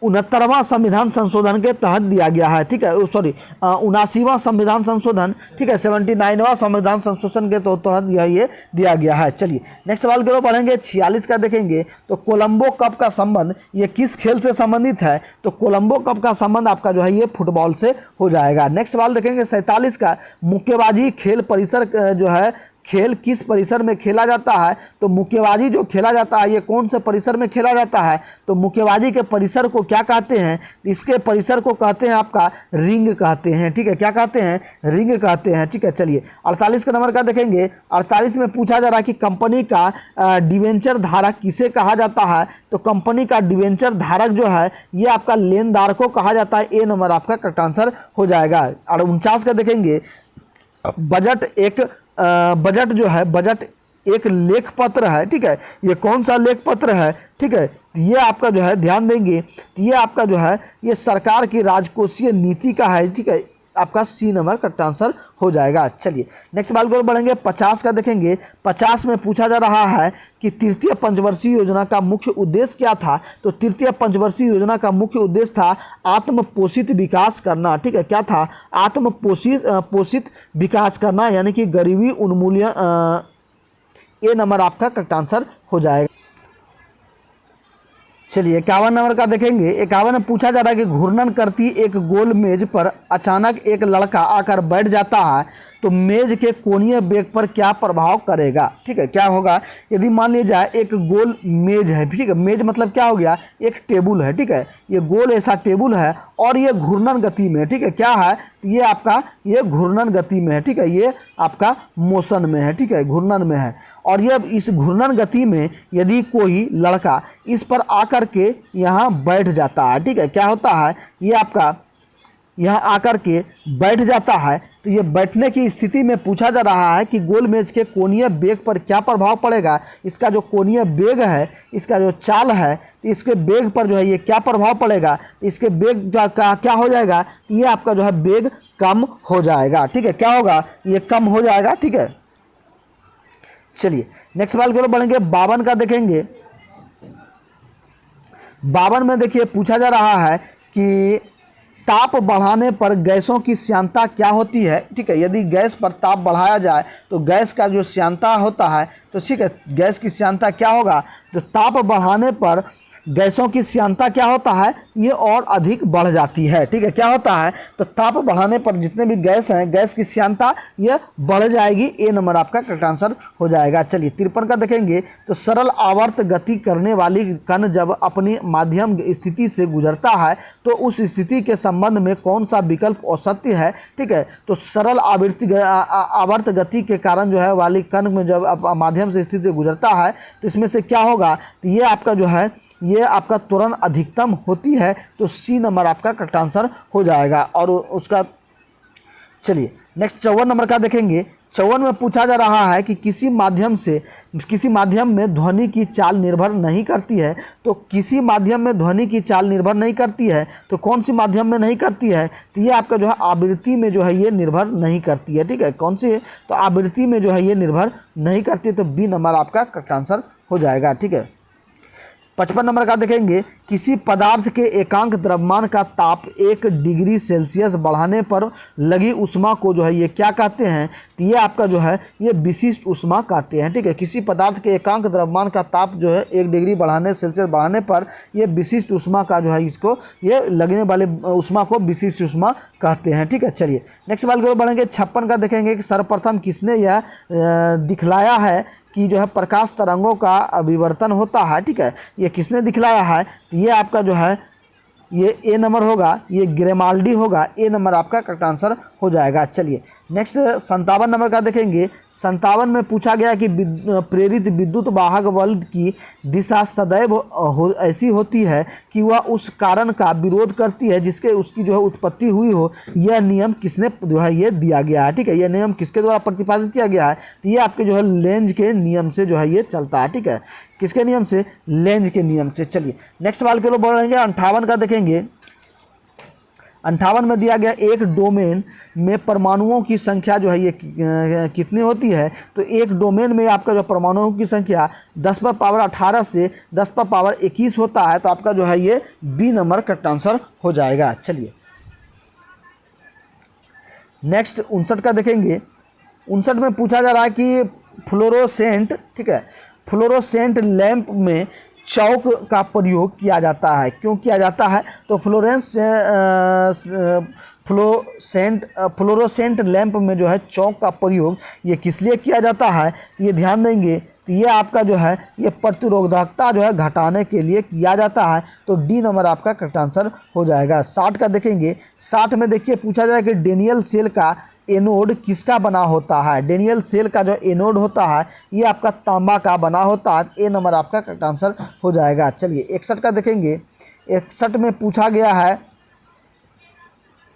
69वां संविधान संशोधन के तहत दिया गया है। ठीक है, सॉरी 79वां संविधान संशोधन, ठीक है 79वां संविधान संशोधन के तहत ये दिया गया है। चलिए नेक्स्ट सवाल की ओर बढ़ेंगे। 46 का देखेंगे तो कोलंबो कप का संबंध ये किस खेल से संबंधित है, तो कोलंबो कप का संबंध आपका जो है ये फुटबॉल से हो जाएगा। नेक्स्ट सवाल देखेंगे 47 का। मुक्केबाजी खेल परिसर जो है खेल किस परिसर में खेला जाता है, तो मुक्केबाजी जो खेला जाता है ये कौन से परिसर में खेला जाता है, तो मुक्केबाजी के परिसर को क्या कहते हैं, इसके परिसर को कहते हैं आपका रिंग कहते हैं। ठीक है, क्या कहते हैं, रिंग कहते हैं। ठीक है, चलिए 48 का नंबर का देखेंगे। 48 में पूछा जा रहा है कि कंपनी का डिवेंचर धारक किसे कहा जाता है, तो कंपनी का डिवेंचर धारक जो है ये आपका लेनदार को कहा जाता है। ए नंबर आपका करेक्ट आंसर हो जाएगा। और 49 का देखेंगे। बजट जो है बजट एक लेख पत्र है। ठीक है, ये कौन सा लेख पत्र है, ठीक है, ये आपका जो है ध्यान देंगे, ये आपका जो है ये सरकार की राजकोषीय नीति का है। ठीक है, आपका सी नंबर करेक्ट आंसर हो जाएगा। चलिए नेक्स्ट सवाल की ओर बढ़ेंगे। 50 का देखेंगे। 50 में पूछा जा रहा है कि तृतीय पंचवर्षीय योजना का मुख्य उद्देश्य क्या था, तो तृतीय पंचवर्षीय योजना का मुख्य उद्देश्य था आत्म पोषित विकास करना। ठीक है, क्या था, आत्म पोषित विकास करना, यानी कि गरीबी उन्मूलन। ए नंबर आपका करेक्ट आंसर हो जाएगा। चलिए 51 नंबर का देखेंगे। 51 में पूछा जा रहा है कि घूर्णन करती एक गोल मेज पर अचानक एक लड़का आकर बैठ जाता है तो मेज के कोणीय वेग पर क्या प्रभाव करेगा। ठीक है, क्या होगा, यदि मान लिया जाए एक गोल मेज है। ठीक है, मेज मतलब क्या हो गया, एक टेबल है। ठीक है, ये गोल ऐसा टेबल है और ये घूर्णन गति में है। ठीक है, क्या है, ये आपका ये घूर्णन गति में है। ठीक है, ये आपका मोशन में है। ठीक है, घूर्णन में है और ये इस घूर्णन गति में यदि कोई लड़का इस पर आकर के यहाँ बैठ जाता है। ठीक है, क्या होता है, ये आपका यहाँ आकर के बैठ जाता है तो ये बैठने की स्थिति में पूछा जा रहा है कि गोल मेज के कोणीय वेग पर क्या प्रभाव पड़ेगा। इसका जो कोणीय वेग है, इसका जो चाल है, तो इसके वेग पर जो है ये क्या प्रभाव पड़ेगा, तो इसके वेग का क्या हो जाएगा, तो ये आपका जो है वेग कम हो जाएगा। ठीक है, क्या होगा, ये कम हो जाएगा। ठीक है, चलिए नेक्स्ट सवाल की ओर बढ़ेंगे। 52 का देखेंगे। 52 में देखिए पूछा जा रहा है कि ताप बढ़ाने पर गैसों की श्यानता क्या होती है। ठीक है, यदि गैस पर ताप बढ़ाया जाए तो गैस का जो श्यानता होता है, तो ठीक है गैस की श्यानता क्या होगा, तो ताप बढ़ाने पर गैसों की श्यानता क्या होता है, ये और अधिक बढ़ जाती है। ठीक है, क्या होता है, तो ताप बढ़ाने पर जितने भी गैस हैं, गैस की श्यानता ये बढ़ जाएगी। ए नंबर आपका करेक्ट आंसर हो जाएगा। चलिए 53 का देखेंगे। तो सरल आवर्त गति करने वाली कण जब अपनी माध्यम स्थिति से गुजरता है तो उस स्थिति के संबंध में कौन सा विकल्प असत्य है। ठीक है, तो सरल आवर्त गति के कारण जो है वाली कण में जब माध्यम से स्थिति गुजरता है तो इसमें से क्या होगा, तो ये आपका जो है ये आपका त्वरण अधिकतम होती है, तो सी नंबर आपका करेक्ट आंसर हो जाएगा। और उसका चलिए नेक्स्ट 54 नंबर का देखेंगे। 54 में पूछा जा रहा है कि किसी माध्यम में ध्वनि की चाल निर्भर नहीं करती है, तो किसी माध्यम में ध्वनि की चाल निर्भर नहीं करती है, तो कौन सी माध्यम में नहीं करती है, तो ये आपका जो है आवृत्ति में जो है ये निर्भर नहीं करती है। ठीक है, कौन सी, तो आवृत्ति में जो है ये निर्भर नहीं करती है, तो बी नंबर आपका करेक्ट आंसर हो जाएगा। ठीक है, 55 नंबर का देखेंगे। किसी पदार्थ के एकांक द्रव्यमान का ताप 1 डिग्री सेल्सियस बढ़ाने पर लगी उष्मा को जो है ये क्या कहते हैं, तो ये आपका जो है ये विशिष्ट उष्मा कहते हैं। ठीक है, किसी पदार्थ के एकांक द्रव्यमान का ताप जो है 1 डिग्री सेल्सियस बढ़ाने पर ये विशिष्ट उष्मा का जो है इसको ये लगने वाले उष्मा को विशिष्ट उष्मा कहते हैं। ठीक है, चलिए नेक्स्ट सवाल की ओर बढ़ेंगे। 56 का देखेंगे कि सर्वप्रथम किसने यह दिखलाया है कि जो है प्रकाश तरंगों का विवर्तन होता है। ठीक है, ये किसने दिखलाया है? तो ये आपका जो है ये ए नंबर होगा, ये ग्रेमाल्डी होगा। ए नंबर आपका करेक्ट आंसर हो जाएगा। चलिए नेक्स्ट 57 नंबर का देखेंगे। 57 में पूछा गया कि प्रेरित विद्युत वाहक बल की दिशा सदैव ऐसी होती है कि वह उस कारण का विरोध करती है जिसके उसकी जो है उत्पत्ति हुई हो। यह नियम किसने जो है ये दिया गया है? ठीक है, यह नियम किसके द्वारा प्रतिपादित किया गया है? तो ये आपके जो है लेंज के नियम से जो है ये चलता है। ठीक है, किसके नियम से? लेंज के नियम से। चलिए नेक्स्ट सवाल के लिए बढ़ेंगे। 58 का देखेंगे। 58 में दिया गया एक डोमेन में परमाणुओं की संख्या जो है ये कितनी होती है? तो एक डोमेन में आपका जो परमाणुओं की संख्या 10 पर पावर 18 से 10 पर पावर 21 होता है। तो आपका जो है ये बी नंबर करेक्ट आंसर हो जाएगा। चलिए नेक्स्ट 59 का देखेंगे। 59 में पूछा जा रहा है कि फ्लोरोसेंट, ठीक है, फ्लोरोसेंट लैंप में चौक का प्रयोग किया जाता है। क्यों किया जाता है? तो फ्लोरोसेंट लैंप में जो है चौक का प्रयोग ये किस लिए किया जाता है? ये ध्यान देंगे तो ये आपका जो है ये प्रतिरोधकता जो है घटाने के लिए किया जाता है। तो डी नंबर आपका करेक्ट आंसर हो जाएगा। 60 का देखेंगे। 60 में देखिए पूछा जाए कि डेनियल सेल का एनोड किसका बना होता है? डेनियल सेल का जो एनोड होता है ये आपका तांबा का बना होता है। ए नंबर आपका करेक्ट आंसर हो जाएगा। चलिए 61 का देखेंगे। 61 में पूछा गया है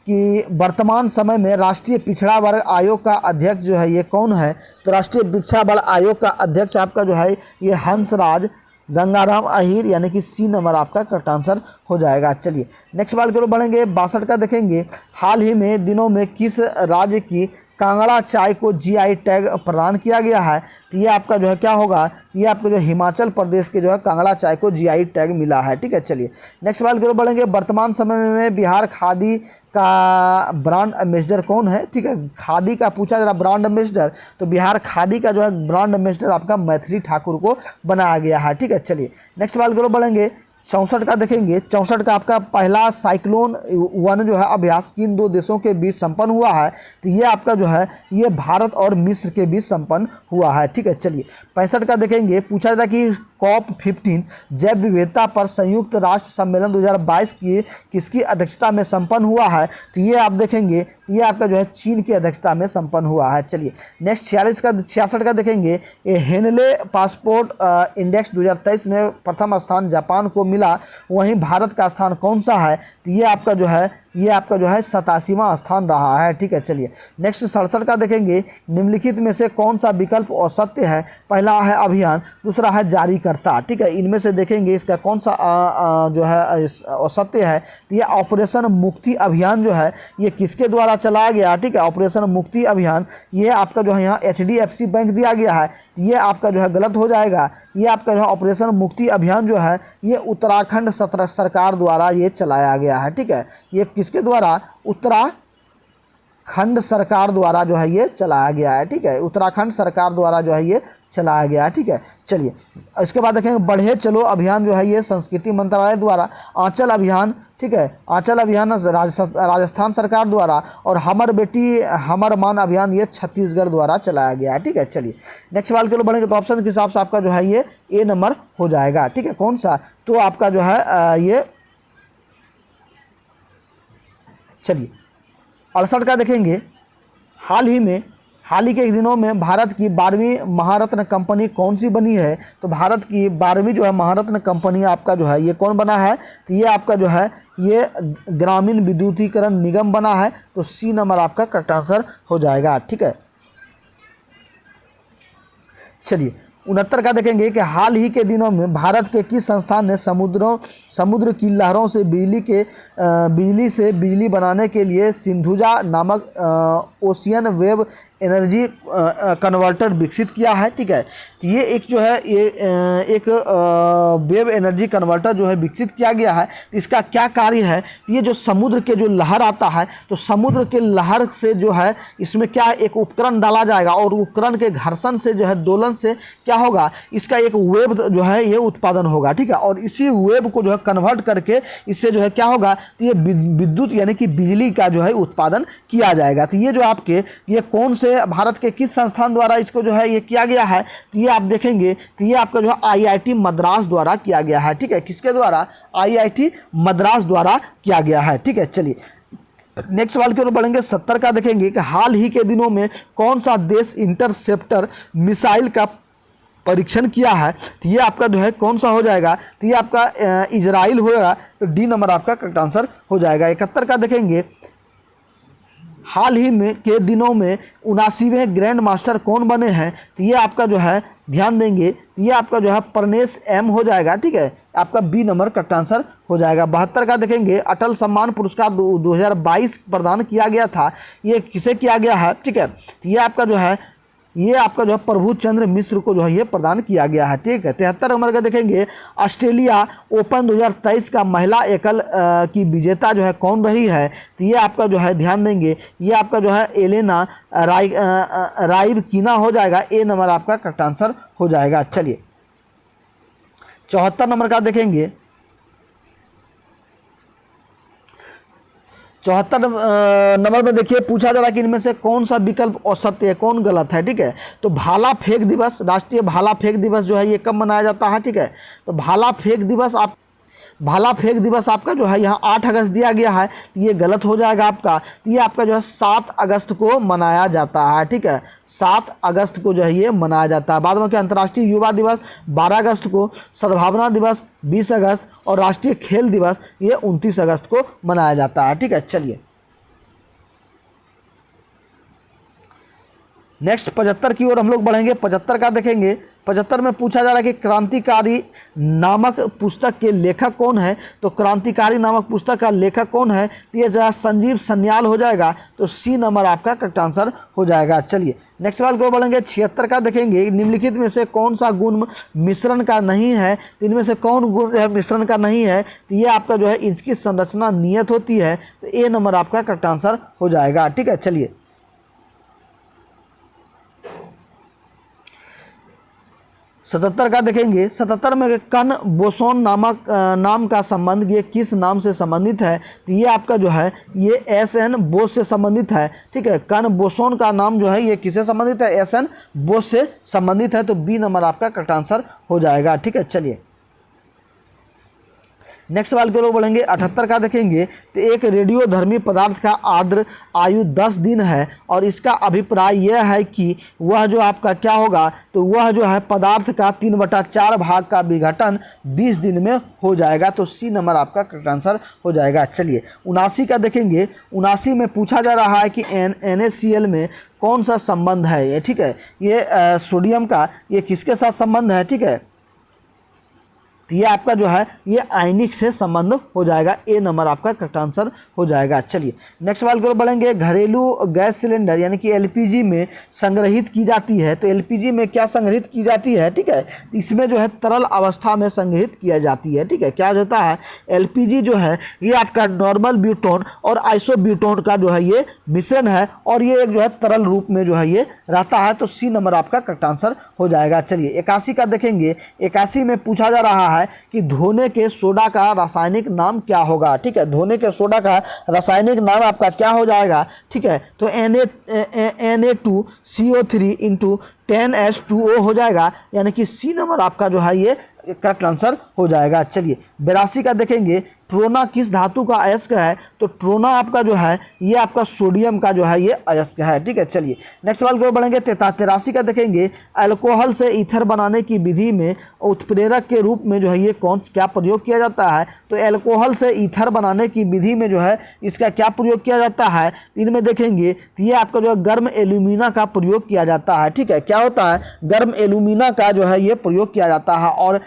कि वर्तमान समय में राष्ट्रीय पिछड़ा वर्ग आयोग का अध्यक्ष जो है ये कौन है? तो राष्ट्रीय पिछड़ा वर्ग आयोग का अध्यक्ष आपका जो है ये हंसराज गंगाराम अहीर, यानी कि सी नंबर आपका करेक्ट आंसर हो जाएगा। चलिए नेक्स्ट सवाल की ओर बढ़ेंगे। 62 का देखेंगे। हाल ही में दिनों में किस राज्य की कांगड़ा चाय को जीआई टैग प्रदान किया गया है? तो ये आपका जो है क्या होगा? ये आपका जो हिमाचल प्रदेश के जो है कांगड़ा चाय को जीआई टैग मिला है। ठीक है, चलिए नेक्स्ट सवाल की ओर बढ़ेंगे। वर्तमान समय में बिहार खादी का ब्रांड एम्बेसडर कौन है? ठीक है, खादी का पूछा जरा ब्रांड एम्बेसडर, तो बिहार खादी का जो है ब्रांड एम्बेसडर आपका मैथिली ठाकुर को बनाया गया है। ठीक है, चलिए नेक्स्ट सवाल की ओर बढ़ेंगे। 64 का देखेंगे। 64 का आपका पहला साइक्लोन वन जो है अभ्यास किन दो देशों के बीच संपन्न हुआ है? तो ये आपका जो है ये भारत और मिस्र के बीच संपन्न हुआ है। ठीक है, चलिए 65 का देखेंगे। पूछा था कि COP15 जैव विविधता पर संयुक्त राष्ट्र सम्मेलन 2022 की किसकी अध्यक्षता में संपन्न हुआ है? तो ये आप देखेंगे ये आपका जो है चीन की अध्यक्षता में संपन्न हुआ है। चलिए नेक्स्ट 66 का देखेंगे। ये हेनले पासपोर्ट इंडेक्स 2023 में प्रथम स्थान जापान को मिला, वहीं भारत का स्थान कौन सा है? तो ये आपका जो है ये आपका जो है 87वां स्थान रहा है। ठीक है, चलिए नेक्स्ट 67 का देखेंगे। निम्नलिखित में से कौन सा विकल्प असत्य है? पहला है अभियान, दूसरा है जारी करता। ठीक है, इनमें से देखेंगे इसका कौन सा जो है असत्य है। तो ये ऑपरेशन मुक्ति अभियान जो है ये किसके द्वारा चलाया गया? ठीक है, ऑपरेशन मुक्ति अभियान ये आपका जो है यहाँ HDFC बैंक दिया गया है। ये आपका जो है गलत हो जाएगा। ये आपका जो है ऑपरेशन मुक्ति अभियान जो है ये उत्तराखंड सरकार द्वारा ये चलाया गया है। ठीक है, ये किसके द्वारा? उत्तराखंड सरकार द्वारा जो है ये चलाया गया है। ठीक है, उत्तराखंड सरकार द्वारा जो है ये चलाया गया है। ठीक है, चलिए इसके बाद देखेंगे बढ़े चलो अभियान जो है ये संस्कृति मंत्रालय द्वारा, आंचल अभियान, ठीक है, आंचल अभियान राजस्थान सरकार द्वारा, और हमर बेटी हमर मान अभियान ये छत्तीसगढ़ द्वारा चलाया गया है। ठीक है, चलिए नेक्स्ट सवाल के लिए बढ़ेंगे। तो ऑप्शन के हिसाब से आपका जो है ये ए नंबर हो जाएगा। ठीक है, कौन सा? तो आपका जो है ये चलिए 68 का देखेंगे। हाल ही के दिनों में भारत की 12वीं महारत्न कंपनी कौन सी बनी है? तो भारत की 12वीं जो है महारत्न कंपनी आपका जो है ये कौन बना है? तो ये आपका जो है ये ग्रामीण विद्युतीकरण निगम बना है। तो सी नंबर आपका करेक्ट आंसर हो जाएगा। ठीक है, चलिए 69 का देखेंगे कि हाल ही के दिनों में भारत के किस संस्थान ने समुद्र की लहरों से बिजली बनाने के लिए सिंधुजा नामक ओशियन वेव एनर्जी कन्वर्टर विकसित किया है। ठीक है, तो ये एक जो है ये एक वेव एनर्जी कन्वर्टर जो है विकसित किया गया है। इसका क्या कार्य है? ये जो समुद्र के जो लहर आता है तो समुद्र के लहर से जो है इसमें क्या एक उपकरण डाला जाएगा और उपकरण के घर्षण से जो है दोलन से क्या होगा, इसका एक वेब जो है ये उत्पादन होगा, ठीक है। और इसी वेब को जो है कन्वर्ट करके इससे जो है क्या होगा, तो ये विद्युत यानी कि बिजली का जो है उत्पादन किया जाएगा। तो ये जो आपके ये कौन से भारत के किस संस्थान द्वारा इसको जो है ये किया गया है, तो ये आप देखेंगे तो ये आपका जो है आईआईटी मद्रास द्वारा किया गया है, ठीक है। किसके द्वारा? आईआईटी मद्रास द्वारा किया गया है, ठीक है। चलिए नेक्स्ट सवाल की ओर बढ़ेंगे। 70 का देखेंगे कि हाल ही के दिनों में कौन सा देश इंटरसेप्टर मिसाइल का परीक्षण किया है, तो ये आपका जो है कौन सा हो जाएगा, तो ये आपका इजराइल होगा, तो डी नंबर आपका करेक्ट आंसर हो जाएगा। 71 का देखेंगे हाल ही में के दिनों में 79वें ग्रैंड मास्टर कौन बने हैं, तो ये आपका जो है ध्यान देंगे, तो ये आपका जो है प्रनेश एम हो जाएगा, ठीक है। आपका बी नंबर करेक्ट आंसर हो जाएगा। 72 का देखेंगे अटल सम्मान पुरस्कार 2022 प्रदान किया गया था, ये किसे किया गया है, ठीक है। तो ये आपका जो है प्रभु चंद्र मिश्र को जो है ये प्रदान किया गया है, ठीक है। 73 नंबर का देखेंगे ऑस्ट्रेलिया ओपन 2023 का महिला एकल की विजेता जो है कौन रही है, तो ये आपका जो है ध्यान देंगे, ये आपका जो है एलेना राइबकिना हो जाएगा, ए नंबर आपका करेक्ट आंसर हो जाएगा। चलिए 74 नंबर का देखेंगे। 74 नंबर में देखिए पूछा जा रहा है कि इनमें से कौन सा विकल्प असत्य है, कौन गलत है, ठीक है। तो भाला फेंक दिवस, राष्ट्रीय भाला फेंक दिवस जो है ये कब मनाया जाता है, ठीक है। तो भाला फेंक दिवस आपका जो है यहाँ 8 अगस्त दिया गया है, तो ये गलत हो जाएगा आपका। तो ये आपका जो है 7 अगस्त को मनाया जाता है, ठीक है। 7 अगस्त को जो है ये मनाया जाता है। बाद में क्या अंतर्राष्ट्रीय युवा दिवस 12 अगस्त को, सद्भावना दिवस 20 अगस्त और राष्ट्रीय खेल दिवस ये 29 अगस्त को मनाया जाता है, ठीक है। चलिए नेक्स्ट 75 की ओर हम लोग बढ़ेंगे। 75 का देखेंगे। 75 में पूछा जा रहा है कि क्रांतिकारी नामक पुस्तक के लेखक कौन है, तो क्रांतिकारी नामक पुस्तक का लेखक कौन है, तो ये जो है संजीव सन्याल हो जाएगा, तो सी नंबर आपका करेक्ट आंसर हो जाएगा। चलिए नेक्स्ट सवाल को बढ़ेंगे। 76 का देखेंगे निम्नलिखित में से कौन सा गुण मिश्रण का नहीं है, तो इनमें से कौन गुण है मिश्रण का नहीं है, तो ये आपका जो है इसकी संरचना नियत होती है, तो ए नंबर आपका करेक्ट आंसर हो जाएगा, ठीक है। चलिए 77 का देखेंगे। 77 में कण बोसोन नाम का संबंध ये किस नाम से संबंधित है, तो ये आपका जो है ये एस.एन. बोस से संबंधित है, ठीक है। कण बोसोन का नाम जो है ये किससे संबंधित है, एस.एन. बोस से संबंधित है, तो बी नंबर आपका करेक्ट आंसर हो जाएगा, ठीक है। चलिए नेक्स्ट सवाल के लोग बोलेंगे। 78 का देखेंगे तो एक रेडियोधर्मी पदार्थ का आर्द्र आयु 10 दिन है और इसका अभिप्राय यह है कि वह जो आपका क्या होगा, तो वह जो है पदार्थ का 3/4 भाग का विघटन 20 दिन में हो जाएगा, तो सी नंबर आपका करेक्ट आंसर हो जाएगा। चलिए 79 का देखेंगे। 79 में पूछा जा रहा है कि NaCl में कौन सा संबंध है ये, ठीक है। ये सोडियम का ये किसके साथ संबंध है, ठीक है। तो ये आपका जो है ये आयनिक से संबंध हो जाएगा, ए नंबर आपका करेक्ट आंसर हो जाएगा। चलिए नेक्स्ट सवाल की ओर बढ़ेंगे। घरेलू गैस सिलेंडर यानी कि एलपीजी में संग्रहित की जाती है, तो एलपीजी में क्या संग्रहित की जाती है, ठीक है। इसमें जो है तरल अवस्था में संग्रहित किया जाती है, ठीक है। क्या होता है एलपीजी जो है ये आपका नॉर्मल ब्यूटोन और आइसोब्यूटोन का जो है ये मिश्रण है और ये एक जो है तरल रूप में जो है ये रहता है, तो सी नंबर आपका करेक्ट आंसर हो जाएगा। चलिए 81 का देखेंगे। 81 में पूछा जा रहा है कि धोने के सोडा का रासायनिक नाम क्या होगा, ठीक है। धोने के सोडा का रासायनिक नाम आपका क्या हो जाएगा, ठीक है। तो Na2CO3 इंटू 10H2O हो जाएगा, यानी कि सी नंबर आपका जो है ये करेक्ट आंसर हो जाएगा। चलिए 82 का देखेंगे। ट्रोना किस धातु का अयस्क है, तो ट्रोना आपका जो है ये आपका सोडियम का जो है ये अयस्क है, ठीक है। चलिए नेक्स्ट सवाल की ओर बढ़ेंगे। 83 का देखेंगे। अल्कोहल से ईथर बनाने की विधि में उत्प्रेरक के रूप में जो है ये क्या प्रयोग किया जाता है, तो अल्कोहल से ईथर बनाने की विधि में जो है इसका क्या प्रयोग किया जाता है, इनमें देखेंगे तो ये आपका जो है गर्म एल्यूमिना का प्रयोग किया जाता है, ठीक है। क्या होता है गर्म एल्यूमिना का जो है ये प्रयोग किया जाता है। और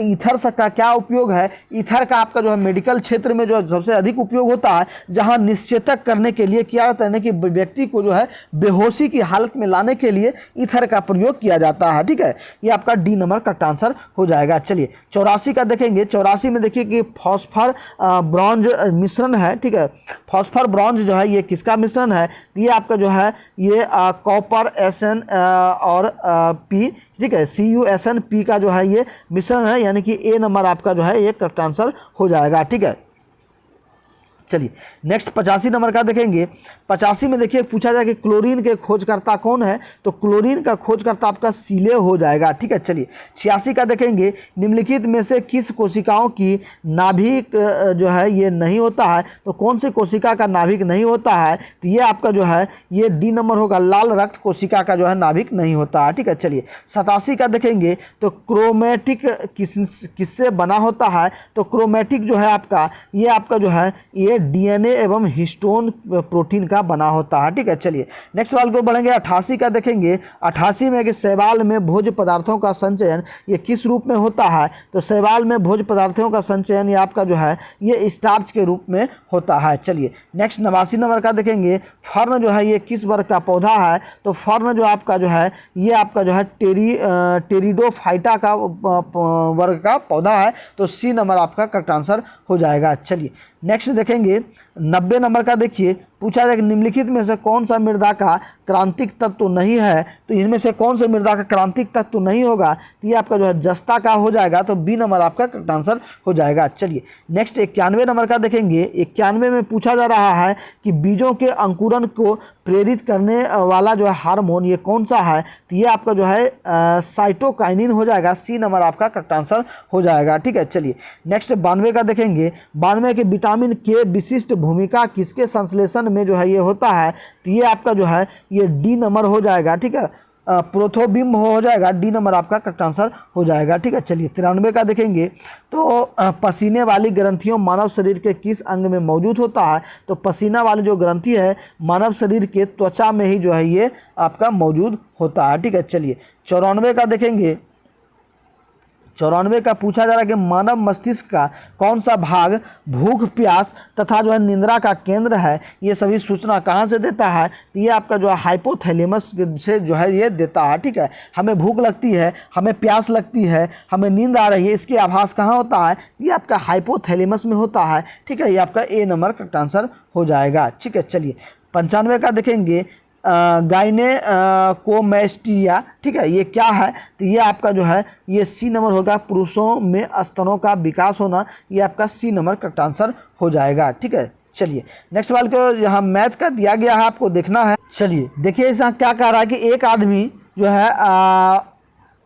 ईथर का क्या उपयोग है, ईथर का आपका जो है मेडिकल क्षेत्र में जो सबसे अधिक उपयोग होता है, जहां निश्चेतक करने के लिए किया जाता है कि व्यक्ति को जो है बेहोशी की हालत में लाने के लिए ईथर का प्रयोग किया जाता है, ठीक है। ये आपका डी नंबर करेक्ट आंसर हो जाएगा। चलिए 84 का देखेंगे। 84 में देखिए कि फॉस्फर ब्रॉन्ज मिश्रण है, ठीक है। फॉस्फर ब्रॉन्ज जो है ये किसका मिश्रण है, ये आपका जो है ये कॉपर और पी, ठीक है, CUSN P का जो है ये मिश्रण है, यानी कि ए नंबर आपका जो है ये करेक्ट आंसर हो जाएगा। ठीक है, चलिए नेक्स्ट 85 नंबर का देखेंगे। 85 में देखिए पूछा जाए कि क्लोरीन के खोजकर्ता कौन है, तो क्लोरीन का खोजकर्ता आपका सीले हो जाएगा। ठीक है, चलिए 86 का देखेंगे। निम्नलिखित में से किस कोशिकाओं की नाभिक जो है ये नहीं होता है, तो कौन सी कोशिका का नाभिक नहीं होता है, तो ये आपका जो है ये डी नंबर होगा, लाल रक्त कोशिका का जो है नाभिक नहीं होता है। ठीक है, चलिए 87 का देखेंगे। तो क्रोमेटिक किससे बना होता है, तो क्रोमेटिक जो है आपका ये आपका जो है ये DNA एवं हिस्टोन प्रोटीन का बना होता है। ठीक है, चलिए नेक्स्ट सवाल को बढ़ेंगे। 88 का देखेंगे। 88 में कि शैवाल में भोज्य पदार्थों का संचयन ये किस रूप में होता है, तो शैवाल में भोज्य पदार्थों का संचयन ये आपका जो है ये स्टार्च के रूप में होता है। चलिए नेक्स्ट 89 नंबर का देखेंगे। फर्न जो है ये किस वर्ग का पौधा है, तो फर्न जो आपका जो है ये आपका जो है टेरिडोफाइटा का वर्ग का पौधा है, तो सी नंबर आपका करेक्ट आंसर हो जाएगा। चलिए नेक्स्ट देखेंगे 90 नंबर का। देखिए पूछा जाए कि निम्नलिखित में से कौन सा मृदा का क्रांतिक तत्व नहीं है, तो इनमें से कौन से मृदा का क्रांतिक तत्व नहीं होगा, तो ये आपका जो है जस्ता का हो जाएगा, तो बी नंबर आपका करेक्ट आंसर हो जाएगा। चलिए नेक्स्ट 91 नंबर का देखेंगे। 91 में पूछा जा रहा है कि बीजों के अंकुरन को प्रेरित करने वाला जो है हार्मोन ये कौन सा है, तो ये आपका जो है साइटोकाइनिन हो जाएगा, सी नंबर आपका करेक्ट आंसर हो जाएगा। ठीक है, चलिए नेक्स्ट 92 का देखेंगे। 92 के विटामिन के विशिष्ट भूमिका किसके संश्लेषण में जो है ये होता है, तो ये आपका जो है ये डी नंबर हो जाएगा। ठीक है, प्रोथोबिम्ब हो जाएगा, डी नंबर आपका करेक्ट आंसर हो जाएगा। ठीक है, चलिए 93 का देखेंगे। तो पसीने वाली ग्रंथियों मानव शरीर के किस अंग में मौजूद होता है, तो पसीना वाली जो ग्रंथि है मानव शरीर के त्वचा में ही जो है ये आपका मौजूद होता है। ठीक है, चलिए 94 का देखेंगे। 94 का पूछा जा रहा है कि मानव मस्तिष्क का कौन सा भाग भूख, प्यास तथा जो है निंद्रा का केंद्र है, ये सभी सूचना कहाँ से देता है, तो ये आपका जो है हाइपोथैलेमस से जो है ये देता है। ठीक है, हमें भूख लगती है, हमें प्यास लगती है, हमें नींद आ रही है, इसके आभास कहाँ होता है, ये आपका हाइपोथैलेमस में होता है। ठीक है, ये आपका ए नंबर करेक्ट आंसर हो जाएगा। ठीक है, चलिए 95 का देखेंगे। गाइनेकोमैस्टिया, ठीक है, ये क्या है, तो ये आपका जो है ये सी नंबर होगा, पुरुषों में स्तनों का विकास होना, ये आपका सी नंबर करेक्ट आंसर हो जाएगा। ठीक है, चलिए नेक्स्ट सवाल को यहाँ मैथ का दिया गया है, आपको देखना है। चलिए देखिए यहाँ क्या कह रहा है कि एक आदमी जो है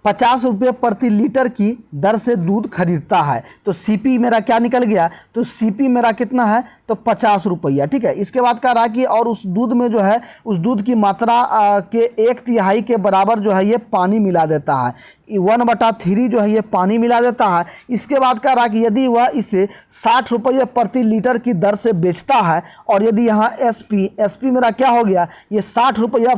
50 रुपये प्रति लीटर की दर से दूध खरीदता है, तो CP मेरा क्या निकल गया, तो CP मेरा कितना है, तो 50 रुपया। ठीक है, इसके बाद कह रहा है कि और उस दूध में जो है उस दूध की मात्रा के 1/3 के बराबर जो है ये पानी मिला देता है, 1/3 जो है ये पानी मिला देता है। इसके बाद कह रहा है कि यदि वह इसे 60 रुपये प्रति लीटर की दर से बेचता है, और यदि यहाँ SP मेरा क्या हो गया, ये 60 रुपया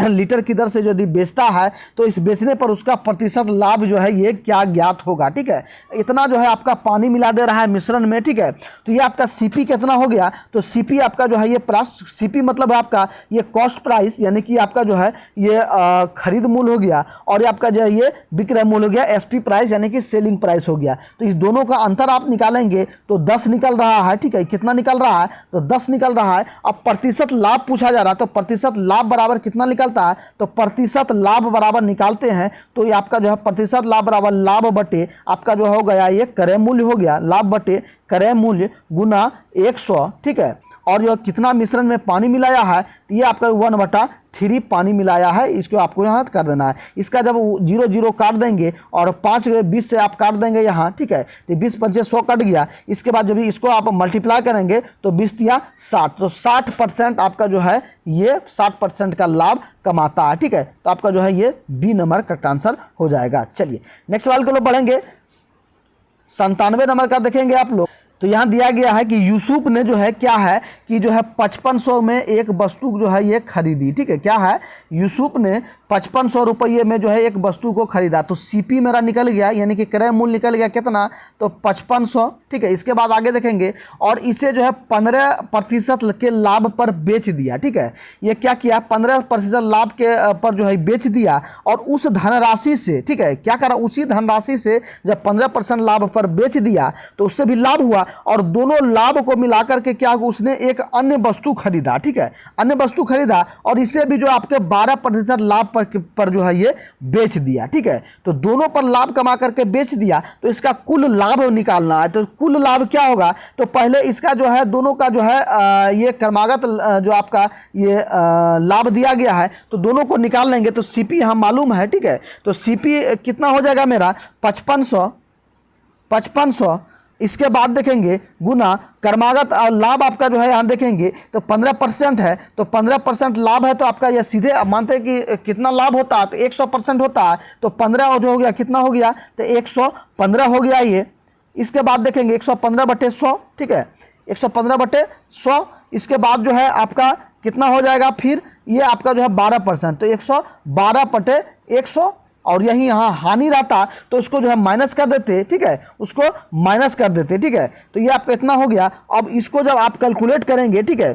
लीटर की दर से यदि बेचता है, तो इस बेचने पर उसका प्रतिशत लाभ जो है ये क्या ज्ञात होगा। ठीक है, इतना जो है आपका पानी मिला दे रहा है मिश्रण में। ठीक है, तो ये आपका CP कितना हो गया, तो CP आपका जो है ये CP मतलब आपका ये कॉस्ट प्राइस, यानी कि आपका जो है ये खरीद मूल्य हो गया, और ये आपका जो है ये विक्रय मूल्य हो गया, SP प्राइस यानी कि सेलिंग प्राइस हो गया। तो इस दोनों का अंतर आप निकालेंगे तो 10 निकल रहा है। ठीक है, कितना निकल रहा है, तो 10 निकल रहा है। अब प्रतिशत लाभ पूछा जा रहा है, तो प्रतिशत लाभ बराबर कितना निकलता है, तो प्रतिशत लाभ बराबर निकालते हैं, तो ये आपका जो है प्रतिशत लाभ बराबर लाभ बटे आपका जो हो गया ये क्रय मूल्य हो गया, लाभ बटे क्रय मूल्य गुना 100। ठीक है, और जो कितना मिश्रण में पानी मिलाया है, तो ये आपका 1/3 पानी मिलाया है, इसको आपको यहाँ कर देना है। इसका जब 0 0 काट देंगे और 5 20 से आप काट देंगे यहाँ। ठीक है, तो 20 5 100 कट गया। इसके बाद जब इसको आप मल्टीप्लाई करेंगे तो 20 या 60, तो 60% आपका जो है ये 60% का लाभ कमाता है। ठीक है, तो आपका जो है ये बी नंबर करेक्ट आंसर हो जाएगा। चलिए नेक्स्ट सवाल को लोग पढ़ेंगे। 97 नंबर का देखेंगे आप लोग। तो यहाँ दिया गया है कि यूसुफ ने जो है क्या है कि जो है 5500 में एक वस्तु जो है ये खरीदी। ठीक है, क्या है, यूसुफ ने 5500 रुपये में जो है एक वस्तु को खरीदा, तो CP मेरा निकल गया, यानी कि क्रय मूल्य निकल गया कितना, तो 5500। ठीक है, इसके बाद आगे देखेंगे, और इसे जो है 15% के लाभ पर बेच दिया। ठीक है, ये क्या किया, 15% लाभ के पर जो है बेच दिया, और उस धनराशि से, ठीक है, क्या करा, उसी धनराशि से जब 15% लाभ पर बेच दिया तो उससे भी लाभ हुआ, और दोनों लाभ को मिलाकर के क्या उसने एक अन्य वस्तु खरीदा। ठीक है, अन्य वस्तु खरीदा, और इसे भी जो आपके 12% लाभ पर जो है ये बेच दिया, ठीक है। तो दोनों पर लाभ कमा करके बेच दिया, तो इसका कुल लाभ निकालना है। तो कुल लाभ क्या होगा, तो पहले इसका जो है दोनों का जो है ये क्रमागत जो आपका ये लाभ दिया गया है, तो दोनों को निकाल लेंगे। तो सीपी यहाँ मालूम है, ठीक है। तो सीपी कितना हो जाएगा मेरा 5500, इसके बाद देखेंगे गुना क्रमागत और लाभ आपका जो है यहाँ देखेंगे तो 15% है, तो 15% लाभ है, तो आपका यह सीधे अब मानते हैं कि कितना लाभ होता है, तो 100% होता है, तो 15 जो हो गया कितना हो गया, तो 115 हो गया ये। इसके बाद देखेंगे 115/100, ठीक है, 115/100। इसके बाद जो है आपका कितना हो जाएगा, फिर ये आपका जो है 12%, तो 112/100। और यही यहाँ हानि रहता तो उसको जो है माइनस कर देते, ठीक है, उसको माइनस कर देते, ठीक है। तो ये आपका इतना हो गया। अब इसको जब आप कैलकुलेट करेंगे, ठीक है,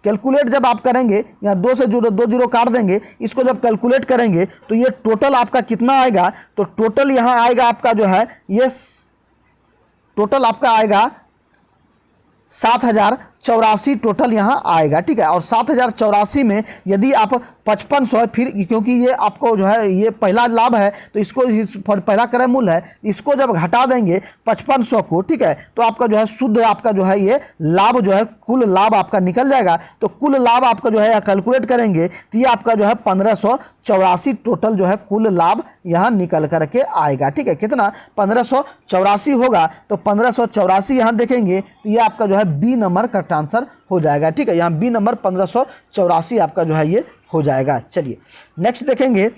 कैलकुलेट जब आप करेंगे, यहाँ 2 से 2 जीरो काट देंगे, इसको जब कैलकुलेट करेंगे तो ये टोटल आपका कितना आएगा, तो टोटल यहाँ आएगा आपका जो है ये टोटल आपका आएगा 7084 टोटल यहाँ आएगा, ठीक है। और 7084 में यदि आप 5500 फिर, क्योंकि ये आपको जो है ये पहला लाभ है, तो इसको पहला क्रय मूल्य है, इसको जब घटा देंगे 5500 को, ठीक है, तो आपका जो है शुद्ध आपका जो है ये लाभ जो है कुल लाभ आपका निकल जाएगा। तो कुल लाभ आपका जो है कैलकुलेट करेंगे तो ये आपका जो है 1584 टोटल जो है कुल लाभ यहाँ निकल करके आएगा, ठीक है। कितना 1584 होगा, तो 1584 यहाँ देखेंगे तो ये आपका जो है बी नंबर का आंसर हो जाएगा, ठीक है। यहाँ बी नंबर 1584 आपका जो है ये हो जाएगा। चलिए नेक्स्ट देखेंगे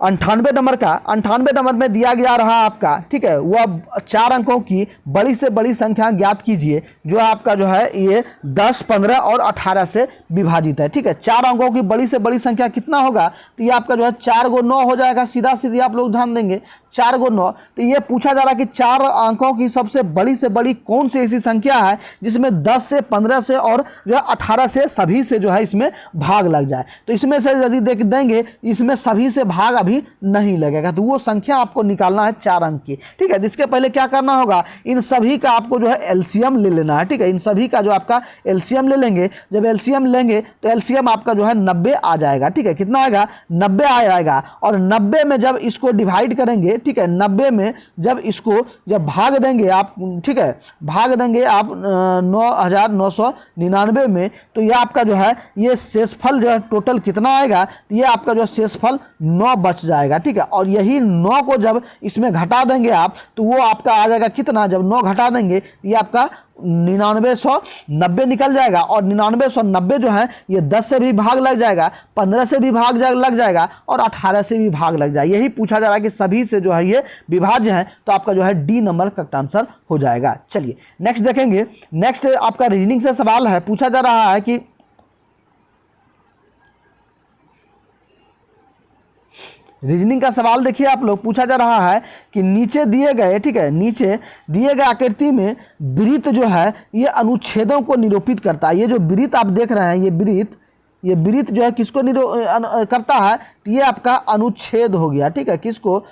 98 नंबर का। 98 नंबर में दिया गया रहा आपका, ठीक है, वह 4 अंकों की बड़ी से बड़ी संख्या ज्ञात कीजिए जो आपका जो है ये 10, 15 और 18 से विभाजित है, ठीक है। 4 अंकों की बड़ी से बड़ी संख्या कितना होगा, तो ये आपका जो है 4 × 9 हो जाएगा। सीधा सीधी आप लोग ध्यान देंगे 4 × 9। तो ये पूछा जा रहा है कि 4 अंकों की सबसे बड़ी से बड़ी कौन सी ऐसी संख्या है जिसमें 10 से 15 से और जो है 18 से सभी से जो है इसमें भाग लग जाए। तो इसमें से यदि देख देंगे इसमें सभी से भाग भी नहीं लगेगा, तो वो संख्या आपको निकालना है 4 अंक की, ठीक है। इसके पहले क्या करना होगा, इन सभी का आपको जो है एलसीएम ले लेना है, ठीक है। इन सभी का जो आपका एलसीएम ले लेंगे। जब एलसीएम लेंगे तो एलसीएम आपका जो है 90 आ जाएगा, ठीक है। कितना आएगा, 90 आ जाएगा। और 90 में जब इसको डिवाइड करेंगे, ठीक है, 90 में जब इसको जब भाग देंगे आप, ठीक है, भाग देंगे आप 9999 में, तो ये आपका जो है ये शेषफल जो है टोटल कितना आएगा, ये आपका जो शेषफल 9 बच जाएगा, ठीक है। और यही 9 को जब इसमें घटा देंगे आप, तो वो आपका आ जाएगा कितना, जब 9 घटा देंगे ये आपका 9990 निकल जाएगा। और 9990 जो है ये 10 से भी भाग लग जाएगा, 15 से भी भाग लग जाएगा और 18 से भी भाग लग जाएगा। यही पूछा जा रहा है कि सभी से जो है ये विभाज्य है, तो आपका जो है डी नंबर करेक्ट आंसर हो जाएगा। चलिए नेक्स्ट देखेंगे। नेक्स्ट आपका रीजनिंग से सवाल है, पूछा जा रहा है कि रीजनिंग का सवाल देखिए आप लोग, पूछा जा रहा है कि नीचे दिए गए, ठीक है, नीचे दिए गए आकृति में वृत्त जो है ये अनुच्छेदों को निरूपित करता है। ये जो वृत्त आप देख रहे हैं, ये वृत्त जो है किसको करता है, तो ये आपका अनुच्छेद हो गया, ठीक है। किसको,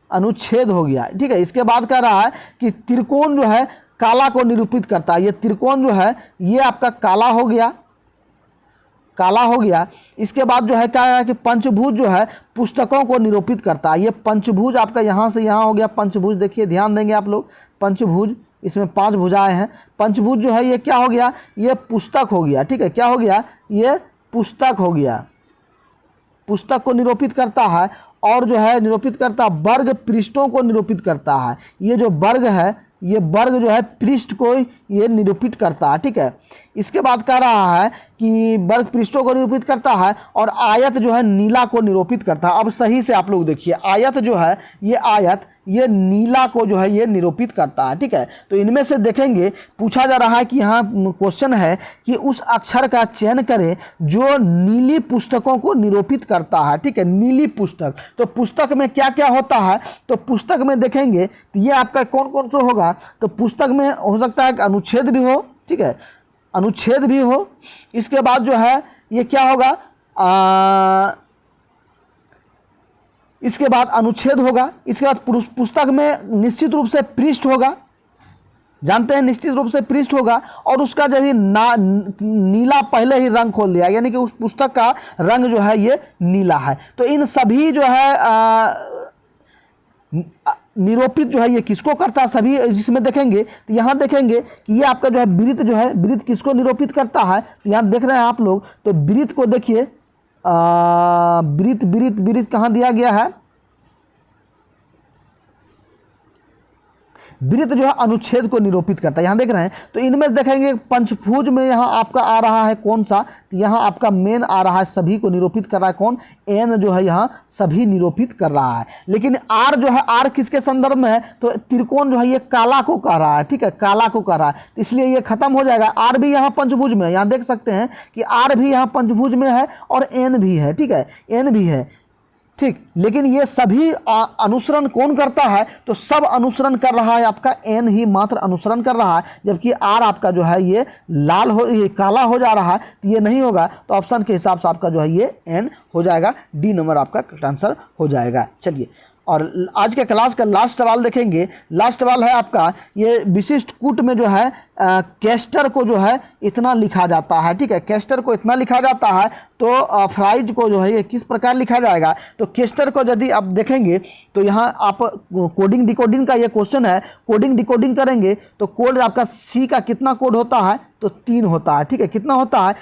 अनुच्छेद हो गया, ठीक है। इसके बाद कह रहा है कि त्रिकोण जो है काला को निरूपित करता है। ये त्रिकोण जो है ये आपका काला हो गया, काला हो गया। इसके बाद जो है क्या है कि पंचभुज जो है पुस्तकों को निरूपित करता है। ये पंचभुज आपका यहाँ से यहाँ हो गया पंचभुज, देखिए ध्यान देंगे आप लोग, पंचभुज, इसमें 5 भुजाएं हैं। पंचभुज जो है ये क्या हो गया, ये पुस्तक हो गया, ठीक है। क्या हो गया, ये पुस्तक हो गया, पुस्तक को निरूपित करता है। और जो है निरूपित करता है वर्ग पृष्ठों को निरूपित करता है। ये जो वर्ग है, ये वर्ग जो है पृष्ठ को ये निरूपित करता है, ठीक है। इसके बाद कह रहा है कि वर्ग पृष्ठों को निरूपित करता है और आयत जो है नीला को निरूपित करता है। अब सही से आप लोग देखिए, आयत जो है ये आयत ये नीला को जो है ये निरूपित करता है, ठीक है। तो इनमें से देखेंगे, पूछा जा रहा है कि यहाँ क्वेश्चन है कि उस अक्षर का चयन करें जो नीली पुस्तकों को निरूपित करता है, ठीक है। नीली पुस्तक, तो पुस्तक में क्या क्या होता है, तो पुस्तक में देखेंगे तो ये आपका कौन कौन सा होगा, तो पुस्तक में हो सकता है कि अनुच्छेद भी हो, ठीक है, अनुच्छेद भी हो। इसके बाद जो है ये क्या होगा, इसके बाद अनुच्छेद होगा। इसके बाद पुस्तक में निश्चित रूप से पृष्ठ होगा, जानते हैं निश्चित रूप से पृष्ठ होगा और उसका जो है नीला पहले ही रंग खोल दिया, यानी कि उस पुस्तक का रंग जो है ये नीला है। तो इन सभी जो है निरूपित जो है ये किसको करता है, सभी जिसमें देखेंगे तो यहाँ देखेंगे कि ये आपका जो है वृत्त जो है, वृत्त किसको निरूपित करता है, तो यहाँ देख रहे हैं आप लोग, तो वृत्त को देखिए, वृत्त वृत्त वृत्त कहाँ दिया गया है, वृत्त जो है अनुच्छेद को निरूपित करता है, यहाँ देख रहे हैं। तो इनमें देखेंगे पंचभुज में यहाँ आपका आ रहा है कौन सा, तो यहाँ आपका मेन आ रहा है, सभी को निरूपित कर रहा है कौन, एन जो है यहाँ सभी निरूपित कर रहा है। लेकिन आर जो है, आर किसके संदर्भ में है, तो त्रिकोण जो है ये काला को कह रहा है, ठीक है, काला को कह रहा है, तो इसलिए ये खत्म हो जाएगा। आर भी यहाँ पंचभुज में है, यहाँ देख सकते हैं कि आर भी यहाँ पंचभुज में है और एन भी है, ठीक है, एन भी है, ठीक। लेकिन ये सभी अनुसरण कौन करता है, तो सब अनुसरण कर रहा है आपका एन ही मात्र अनुसरण कर रहा है, जबकि आर आपका जो है ये लाल हो, ये काला हो जा रहा है, तो ये नहीं होगा। तो ऑप्शन के हिसाब से आपका जो है ये एन हो जाएगा, डी नंबर आपका आंसर हो जाएगा। चलिए, और आज के क्लास का लास्ट सवाल देखेंगे। लास्ट सवाल है आपका, ये विशिष्ट कूट में जो है कैस्टर को जो है इतना लिखा जाता है, ठीक है, कैस्टर को इतना लिखा जाता है, तो फ्राइज को जो है ये किस प्रकार लिखा जाएगा। तो कैस्टर को यदि आप देखेंगे तो यहाँ आप कोडिंग डिकोडिंग का ये क्वेश्चन है, कोडिंग डिकोडिंग करेंगे तो कोड आपका सी का कितना कोड होता है, तो 3 होता है, ठीक है, कितना होता है,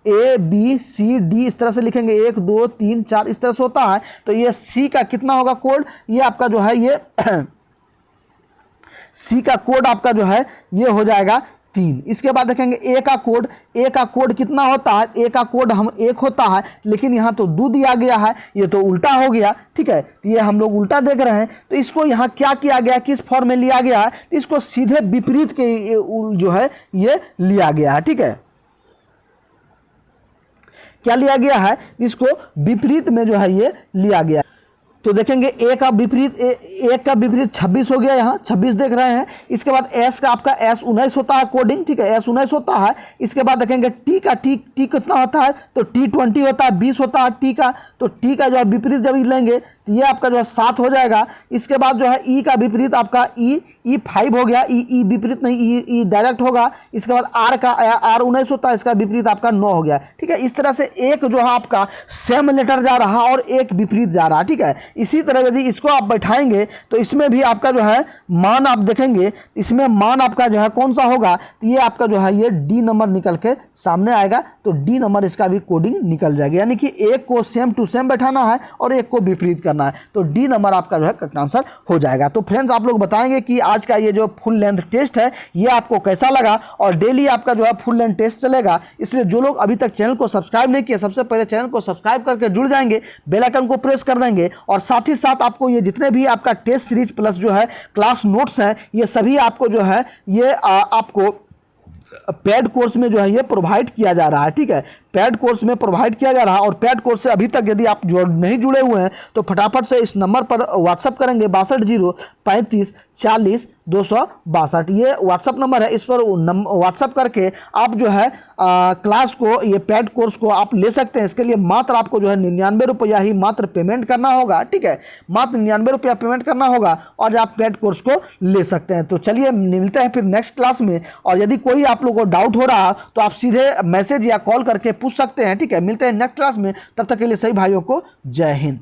ए बी सी डी इस तरह से लिखेंगे, 1 2 3 4 इस तरह से होता है। तो ये सी का कितना होगा कोड, ये आपका जो है ये सी का कोड आपका जो है ये हो जाएगा 3। इसके बाद देखेंगे ए का कोड, ए का कोड कितना होता है, ए का कोड हम 1 होता है, लेकिन यहाँ तो 2 दिया गया है, ये तो उल्टा हो गया, ठीक है, ये हम लोग उल्टा देख रहे हैं। तो इसको यहाँ क्या किया गया, किस फॉर्म में लिया गया है, तो इसको सीधे विपरीत के जो है ये लिया गया है, ठीक है, क्या लिया गया है, इसको विपरीत में जो है ये लिया गया। तो देखेंगे ए का विपरीत, एक का विपरीत 26 हो गया, यहाँ 26 देख रहे हैं। इसके बाद एस का आपका एस 19 होता है कोडिंग, ठीक है, एस 19 होता है। इसके बाद देखेंगे टी का, टी कितना होता है, तो टी 20 होता है, 20 होता है टी का, तो टी का जो है विपरीत जब लेंगे तो ये आपका जो है 7 हो जाएगा। इसके बाद जो है ई का विपरीत आपका ई 5 हो गया, ई विपरीत नहीं, ई डायरेक्ट होगा। इसके बाद आर का, आर 19 होता है, इसका विपरीत आपका 9 हो गया, ठीक है। इस तरह से एक जो है आपका सेम लेटर जा रहा और एक विपरीत जा रहा, ठीक है। इसी तरह यदि इसको आप बैठाएंगे तो इसमें भी आपका जो है मान आप देखेंगे, इसमें मान आपका जो है कौन सा होगा, तो ये आपका जो है ये डी नंबर निकल के सामने आएगा, तो डी नंबर इसका भी कोडिंग निकल जाएगा, यानी कि एक को सेम टू सेम बैठाना है और एक को विपरीत करना है, तो डी नंबर आपका जो है करेक्ट आंसर हो जाएगा। तो फ्रेंड्स, आप लोग बताएंगे कि आज का ये जो फुल लेंथ टेस्ट है ये आपको कैसा लगा, और डेली आपका जो है फुल लेंथ टेस्ट चलेगा, इसलिए जो लोग अभी तक चैनल को सब्सक्राइब नहीं किए, सबसे पहले चैनल को सब्सक्राइब करके जुड़ जाएंगे, बेल आइकन को प्रेस कर देंगे, और साथ ही साथ आपको ये जितने भी आपका टेस्ट सीरीज प्लस जो है क्लास नोट्स हैं, ये सभी आपको जो है ये आपको पेड कोर्स में जो है ये प्रोवाइड किया जा रहा है, ठीक है, पेड कोर्स में प्रोवाइड किया जा रहा है। और पेड कोर्स से अभी तक यदि आप नहीं जुड़े हुए हैं तो फटाफट से इस नंबर पर व्हाट्सअप करेंगे, 620352 ये व्हाट्सअप नंबर है, इस पर व्हाट्सअप करके आप जो है क्लास को, ये पेड कोर्स को आप ले सकते हैं। इसके लिए मात्र आपको जो है 99 रुपया ही मात्र पेमेंट करना होगा, ठीक है, मात्र 99 रुपया पेमेंट करना होगा और आप पेड कोर्स को ले सकते हैं। तो चलिए मिलते हैं फिर नेक्स्ट क्लास में, और यदि कोई आप लोगों को डाउट हो रहा तो आप सीधे मैसेज या कॉल करके पूछ सकते हैं, ठीक है। मिलते हैं नेक्स्ट क्लास में, तब तक के लिए सभी भाइयों को जय हिंद।